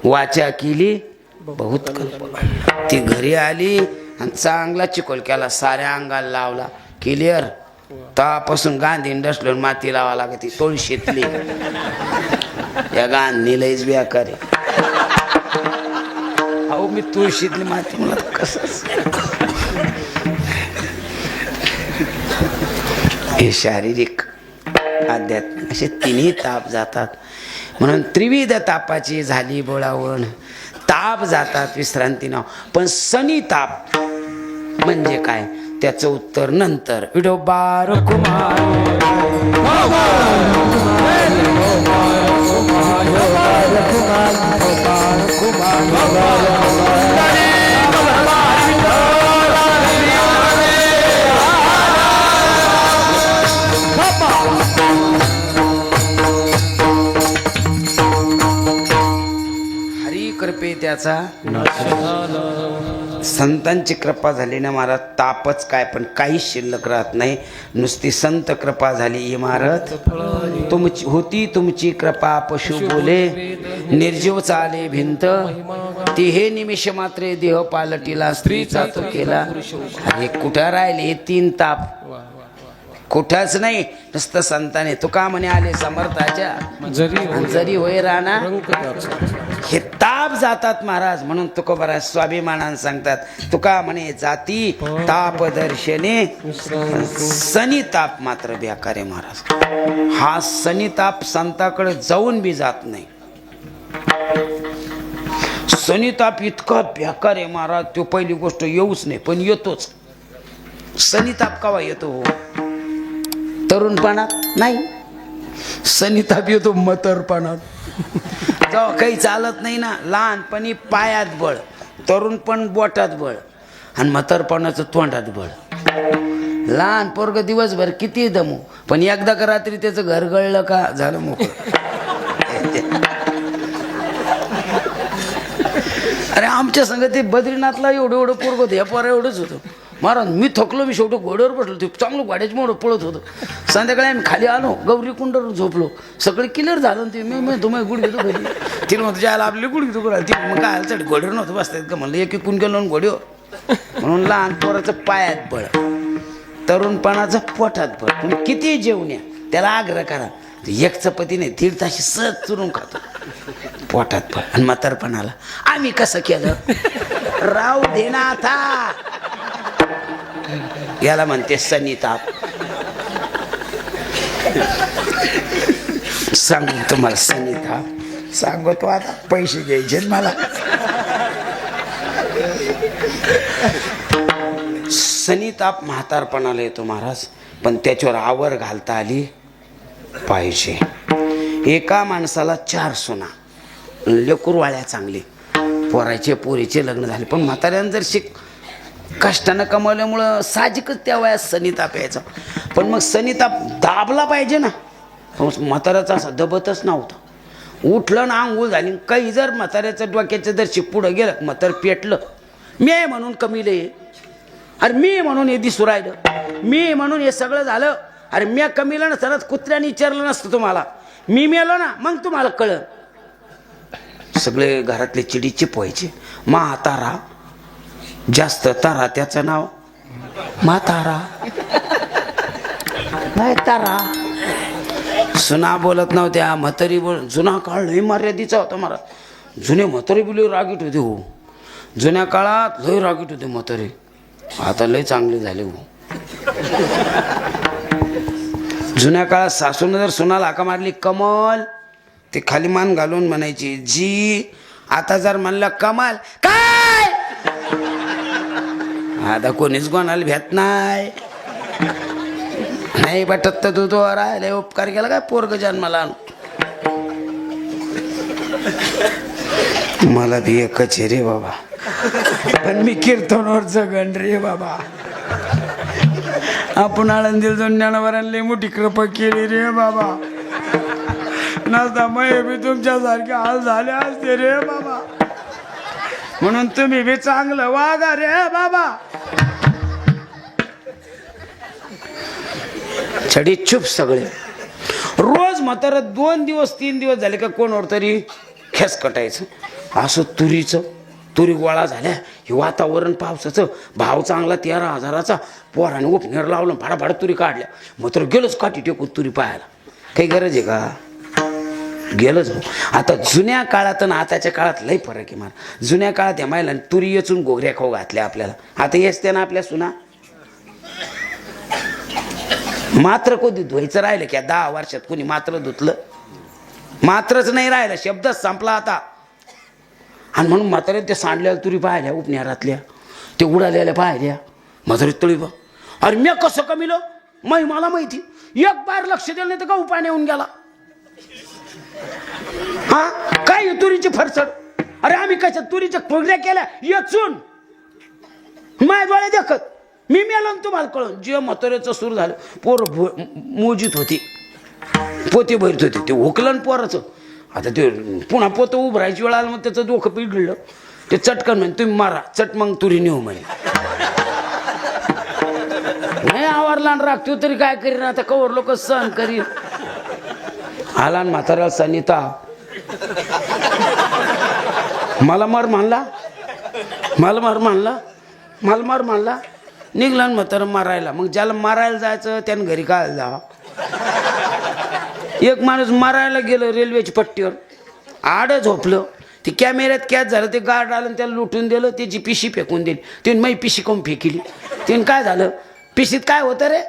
वाचा केली बहुत कल्पना. ती घरी आली आणि चांगला चिकोलक्याला साऱ्या अंगाला लावला. क्लिअर. तेव्हापासून गांधी इंडस्ट्रीवर माती लावा लागते, तुळशीतली. या गांधी लईच बेकारी. अहो मी तुळशीतली माती मला कसं. हे शारीरिक आध्यात्मिक असे तिन्ही ताप जातात. म्हणून त्रिविध तापाची झाली बोळावण. ताप जातात विश्रांती नाव, पण सनी ताप म्हणजे काय त्याचं उत्तर नंतर. विडोबा रखुमार कृपे त्याचा संतांची कृपा झाली ना महाराज, तापच काय पण काहीच शिल्लक राहत नाही. नुसती संत कृपा झाली इमारत. तुमची होती तुमची कृपा पशु बोले, निर्जीव चाले भिंत. ती हे निमिष मात्रे देह पालटीला, स्त्रीचा तो केला. अरे कुठं राहिले हे 3 ताप? कुठंच नाही. नुसतं संताने तुका म्हणे आले समर्थाच्या जरी होय राहणार. हे ताप जातात महाराज. म्हणून तुकोबरा स्वाभिमानाने सांगतात, तुका म्हणे जाती ताप दर्शने, सनी ताप मात्र बेकारे महाराज. हा सनी ताप संताकडे जाऊन बी जात नाही. सनी ताप इतका बेकार आहे महाराज, तो पहिली गोष्ट येऊच नाही, पण येतोच. सनी ताप केव्हा येतो? तरुणपणात नाही. सनिताप येतो म्हातारपणात. जेव्हा काही चालत नाही ना, लहानपणी पायात बळ, तरुणपण बोटात बळ, आणि म्हातारपणाचं तोंडात बळ. लहान पोरग दिवसभर किती दमू, पण एकदा का रात्री त्याचं घर गळलं का झालं मोकळं. अरे आमच्या संग ते बद्रीनाथला एवढं एवढं पोरग होतं, या पोरा एवढंच होतं महाराज. मी थकलो, मी शेवटी घोड्यावर बसलो. ते चांगलं गाड्याच मोडं पळत होतं. संध्याकाळी आम्ही खाली आलो, गौरी कुंडावर झोपलो. सगळं क्लिअर झालं. ते मी तुम्हाला गुड घेतो घरी. तिला म्हणतो जायला आपली गुड घेतो करा. ती मग काय आलं घोड्यावर नव्हतं बसतायत का म्हणलं, एक एकून गेलो घोड्यावर. म्हणून लहान पोराचं पायात बळ, तरुणपणाचं पोटात बळ. पण किती जेवण्या त्याला आग्रह करा. एक चपाती नाही 1.5 तास सहज चुरून खातो पोटात पण. आणि म्हातारपणाला आम्ही कसं केलं राव दे ना आता. याला म्हणते सनीताप. सांगू तुम्हाला सनीताप सांगतो आता. पैसे घ्यायचे मला. सनीताप म्हातारपणाला येतो महाराज, पण त्याच्यावर आवर घालता आली पाहिजे. एका माणसाला 4 सुना, लेकरवाळ्या चांगली, पोराचे पोरीचे लग्न झाले, पण म्हाताऱ्यानं जर कष्टानं कमावल्यामुळं साहजिकच त्या वयात सनीताप यायचा. पण मग सनीताप दाबला पाहिजे ना. म्हाताऱ्याचा असा दबतच नव्हता. उठलं ना आंघोळ झाली, काही जर म्हाताऱ्याचं डोक्याचं जर पुढं गेलं म्हातार पेटलं, मी आहे म्हणून कमीले, अरे मी म्हणून हे दिसू राहिलं, मी म्हणून हे सगळं झालं. अरे मी कमीला नसताना कुत्र्याने विचारलं नसतं तुम्हाला, मी मेलो ना मग तुम्हाला कळलं. सगळे घरातले चिडीचे पोहायचे. म्हातारा जास्त तारा, त्याचं नाव म्हातारा नाही तारा. सुना बोलत नव्हत्या, म्हातारी बोल. जुना काळ लय मर्यादेचा होता मला. जुने म्हातारी बोलले रागीट होते हो. जुन्या काळात लय रागीट होते म्हातारे. आता लय चांगले झाले हो. जुन्या काळात सासून जर सुनाला हाका मारली कमल, ते खाली मान घालून म्हणायची जी. आता जर म्हणलं कमाल काय, आता कोणीच कोणाला भेट नाही. नाही वाटत तर तू राहिले उपकार केला काय पोरग जन्माला. मला बी एकच आहे रे बाबा, पण मी कीर्तनवर जगन रे बाबा. आपण आळंदील दोन ज्ञानवरांनी मोठी कृपा केली रे बाबा. नसता मग बी तुमच्यासारखे हाल झाले असते रे बाबा. म्हणून तुम्ही बी चांगलं वागा रे बाबा. छडी चुप सगळे. रोज म्हातारा 2 दिवस 3 दिवस झाले का कोणावर तरी खेस कटायचं. असं तुरी गोळा झाल्या. हे वातावरण पावसाचं, भाव चांगला 13,000चा. पोराने उपनेर लावलं, फाडाफाड तुरी काढल्या. मात्र गेलंच काठी टेकून तुरी पाहायला. काही गरज आहे का? गेलंच हो. आता जुन्या काळात आणि आताच्या काळात लय फरक आहे मला. जुन्या काळात या महिलांनी तुरी येचून घोगऱ्या खाऊ घातल्या आपल्याला. आता येच त्या ना आपल्या सुना. मात्र कधी धुवायचं राहिलं की 10 वर्षात कोणी मात्र धुतलं? मात्रच नाही राहिलं, शब्दच संपला आता. आणि म्हणून म्हातारे ते सांडलेल्या तुरी पाहिल्या उपनेरातल्या, ते उडालेल्या पाहिल्या. म्हातारे तळी बा, अरे मी कसं कमीलो मला माहिती. एक बार लक्ष दिलं नाही तर का उपाय येऊन गेला. हा काय तुरीची फरसड. अरे आम्ही कशा तुरीच्या फोगड्या केल्या येचून माझ्या डोळे देखत. मी मेलो तुम्हाला कळून. जे म्हाताऱ्याचं सुरू झालं, पोर मोजीत होती, पोते भरत होती, ते हुकलं पोराचं. आता ते पुन्हा पोतं उभं राहायची वेळ आलं, मग त्याचं डोकं पिघडलं. ते चटकन म्हणे तुम्ही मारा चट, मग तुरी नेऊ म्हणे. नाही आवरला राखतो तरी काय करीन आता, कवर लोक सहन करीन. आला म्हातारा सनीता मला मार मानला, मला मार मानला. निघला म्हातारा मारायला. मग ज्याला मारायला जायचं त्यानं घरी काय जा. एक माणूस मारायला गेलं रेल्वेच्या पट्टीवर, आड झोपलं. ते कॅमेऱ्यात कॅच झालं. ते गार्ड आलं त्याला लुटून दिलं. त्याची पिशी फेकून दिली. त्याने माही पिशी काऊन फेकली. त्याने काय झालं, पिशीत काय होतं रे.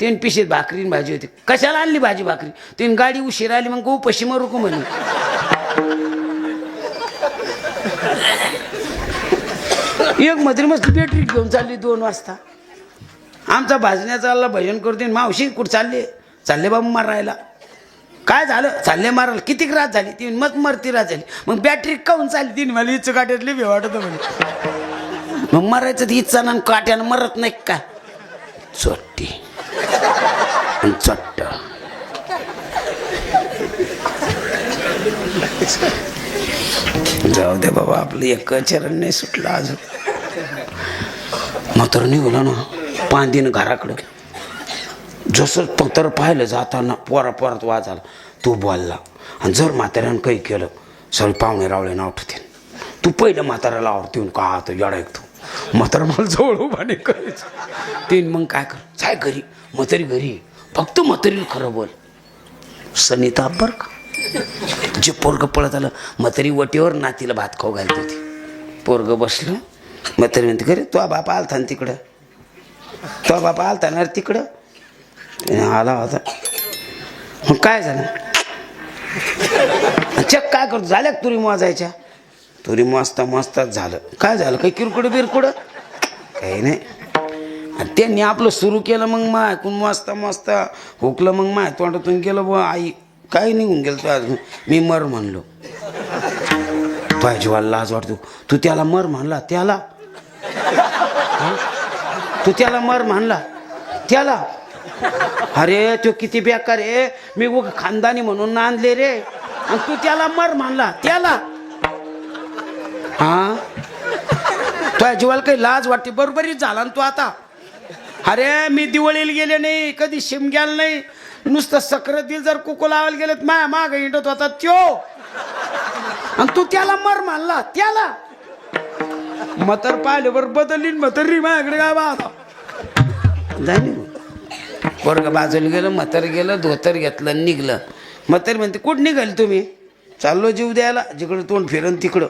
त्याने पिशीत भाकरी भाजी होती. कशाला आणली भाजी भाकरी. त्याने गाडी उशीर आली, मग उपाशी मरू का म्हणे. एक मधरी मस्त बॅटरी घेऊन चालली 2 वाजता. आमचा भाजण्याचा आला भजन करते. मावशी कुठं चालले बाबा मारायला. काय झालं, चालले मारायला. किती रात झाली. ती मत मरती रात झाली. मग बॅटरी काऊन चालली. तिने मला इच्छा काट्यातली बी वाटत म्हणे. मग मरायचं ती इच्छा ना काट्यानं मरत नाही काय. चोट्टी चट्ट. जाऊ दे बाबा, आपलं एक चरण नाही सुटलं अजून. मात्र निघालं ना पांदीनं घराकडं. जसं पत्र पाहिलं जाताना पोरात वाद झाला. तू बोलला. आणि जर म्हाताऱ्यानं काही केलं सगळे पाहुणे रावळे नाव ठेवतील. तू पहिलं म्हाताऱ्याला आवडते का आता येडा ऐकतो. म्हातारा मला जवळ उभा नाही करायचं. ते मग काय कर, जाय घरी. म्हातारी घरी. फक्त म्हातारीला खरं बोल. सनिता अप्पर का जे पोरग पळत आलं म्हातारी वटीवर नातीला भात खाऊ घालते होती. पोरग बसलं, म्हातारी म्हणते खरे तो बापा आलता ना तिकडं, तो बापा आलता ना तिकडं. आला होता. मग काय झालं? चक काय करतो? झाल्या तुरी मोजायच्या? तुरी मोजता मोजताच झालं. काय झालं? काही किरकुड बिरकुड काही नाही. आणि त्यांनी आपलं सुरू केलं. मग मा ऐकून मोजता मोजता हुकलं. मग माय तोंडातून गेलं बुवा आई काय निघून गेलं. तो अजून मी मर म्हणलो. पाहिजे लाज वाटतो. तू त्याला मर म्हणला? त्याला तू त्याला मर म्हणला? त्याला? अरे तो किती बेकार आहे. मी खानदानी म्हणून आणले रे आणि तू त्याला मर म्हणला? त्याला? हा तुझ्या जीवाला काही लाज वाटते? बरोबरीच झाला ना तू आता. अरे मी दिवाळीला गेले नाही, कधी शिमग्याला नाही, नुसतं सक्रातील जर कुकू लावायला गेले तर माया माग हिंडत होता त्यो आणि तू त्याला मर म्हणला? त्याला? म्हातार पाहिले बरं बदलली म्हातारी माझ्याकडे काय बा आता जाय. पोरग बाजूला गेलं, म्हातार गेलं, धोतर घेतलं निघलं. म्हातारी म्हणते कुठं निघाली तुम्ही? चाललो जीव द्यायला, जिकडं तोंड फिरन तिकडं.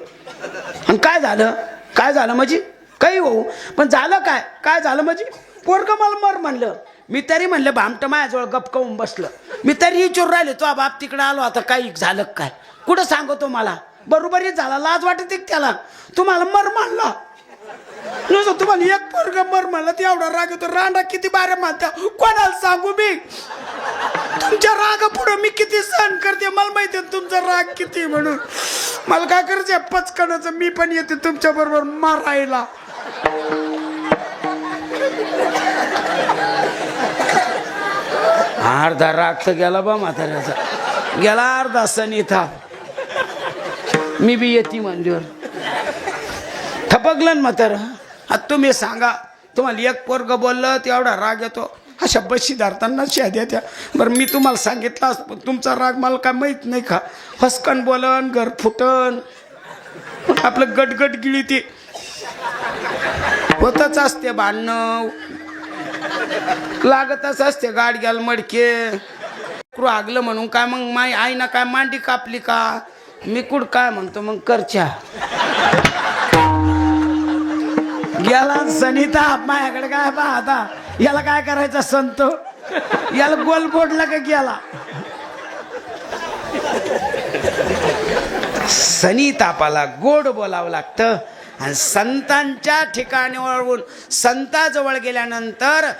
आणि काय झालं? काय झालं म्हणजे? काही होऊ पण झालं काय? काय झालं म्हणजे? पोरग मला मर म्हणलं. मी तरी म्हणलं भामटं माझ्याजवळ गपकावून बसलं. मी तरी विचारून राहिले तो बाप तिकडं आलो आता काही झालं काय? कुठं सांगतो मला? बरोबरच झाला. लाज वाटते त्याला? तुम्हाला मर म्हणला? तुम्हाला एक पोरग मर म्हणलं ते एवढा राग येतो. रांडा किती बारे म्हणता कोणाला सांगू मी? तुमच्या रागा पुढं मी किती सहन करते मला माहिती आहे तुमचा राग किती म्हणून. मला काय करायचं पचकणाचं? मी पण येते तुमच्या बरोबर मारायला. अर्धा राग तर गेला बा म्हाताऱ्याचा, गेला अर्धा सनिता. मी बी येते मंदिर थपकलं म्हातार. आता तुम्ही सांगा, तुम्हाला एक पोरग बोललं ते एवढा राग येतो? अशा बशी धरताना शेद्या त्या. बरं मी तुम्हाला सांगितलं असतं पण तुमचा राग मला काय माहीत नाही का? हसकन बोलन, घर फुटन, आपलं गटगट गिळी ते होतच असते. भांडणं लागतच असते. गाडग्याल मडके आगलं म्हणून काय मग माई आईना काय मांडी कापली का? मी कुठ काय म्हणतो मग करच्या गेला सनिता माझ्याकडे काय पहा आता. याला काय करायचं संत? याला गोल बोडला का गेला? सनितापाला गोड बोलावं लागतं. आणि संतांच्या ठिकाणीवरून संताजवळ गेल्यानंतर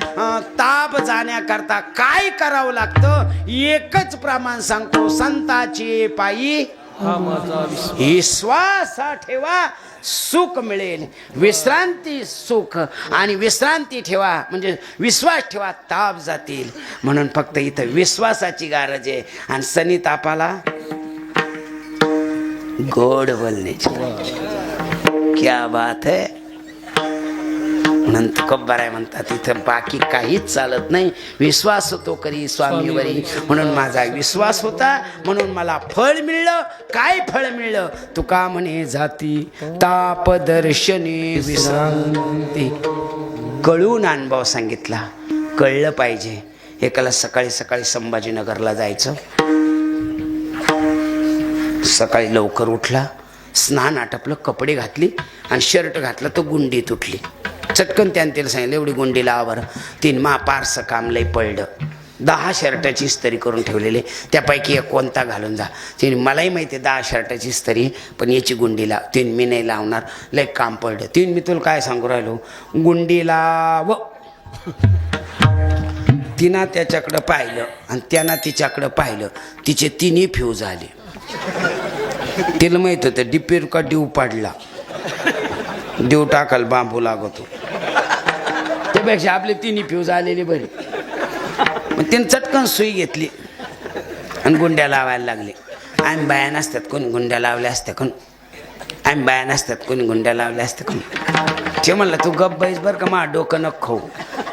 ताप जाण्याकरता काय करावं लागतं? एकच प्रमाण सांगतो. संताची पायी विश्वास ठेवा, सुख मिळेल. विश्रांती सुख आणि विश्रांती ठेवा म्हणजे विश्वास ठेवा, ताप जातील. म्हणून फक्त इथं विश्वासाची गरज आहे. आणि सनितापाला गोड बोलण्याची. क्या बात है. नंतर कब्बार आहे म्हणतात इथं बाकी काहीच चालत नाही. विश्वास होतो करी स्वामीवरी. म्हणून माझा विश्वास होता म्हणून मला फळ मिळलं. काय फळ मिळलं? तुका म्हणे जाती ताप दर्शनी विश्रांती. कळून अनुभव सांगितला. कळलं पाहिजे. एकाला सकाळी सकाळी संभाजीनगरला जायचं. सकाळी लवकर उठला, स्नान आटपलं, कपडे घातली आणि शर्ट घातला तो गुंडी तुटली. चटकन त्याने तिला सांगितलं एवढी गुंडी लावा बरं. तीन पारसं काम लई पडलं. 10 शर्टाची इस्त्री करून ठेवलेले, त्यापैकी एक कोणता घालून जा. तिने मलाही माहिती आहे 10 शर्टाची इस्त्री पण याची गुंडी लाव. तीन मी नाही लावणार, लई काम पडलं. तीन मी तुला काय सांगू राहिलो, गुंडी लाव. तिनं त्याच्याकडं पाहिलं आणि त्यानं तिच्याकडं पाहिलं. तिचे तिन्ही फ्यूज आले. तिला माहित होतं डिपेर का डिव पाडला, देव टाकाल बांबू लागतो. त्यापेक्षा आपले तिन्ही फ्यूज आलेले बरे. मग तिने चटकन सुई घेतली आणि गुंड्या लावायला लागले. आम्ही बाया नसतात कोणी गुंड्या लावल्या असत्या कोण. आम्ही बाया नसतात कोणी गुंड्या लावल्या असत्या कोण. ते म्हणलं तू गप बाईस बरं का मा डोकं नको खाऊ.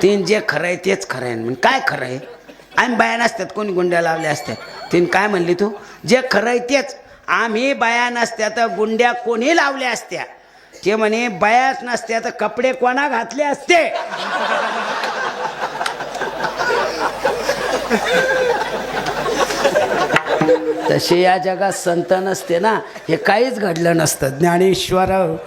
तिने जे खरं आहे तेच खरं आहे. म्हणजे काय खरं आहे? आम्ही बाया नसतात कोणी गुंड्या लावल्या असत्या. तिने काय म्हणली तू? जे खरं आहे तेच. आम्ही बाया नसत्या तर गुंड्या कोणी लावल्या असत्या. ते म्हणे बायाच नसत्या तर कपडे कोणा घातले असते. तसे या जगात संत नसते ना, हे काहीच घडलं नसतं. ज्ञानेश्वर ज्ञानेश्वर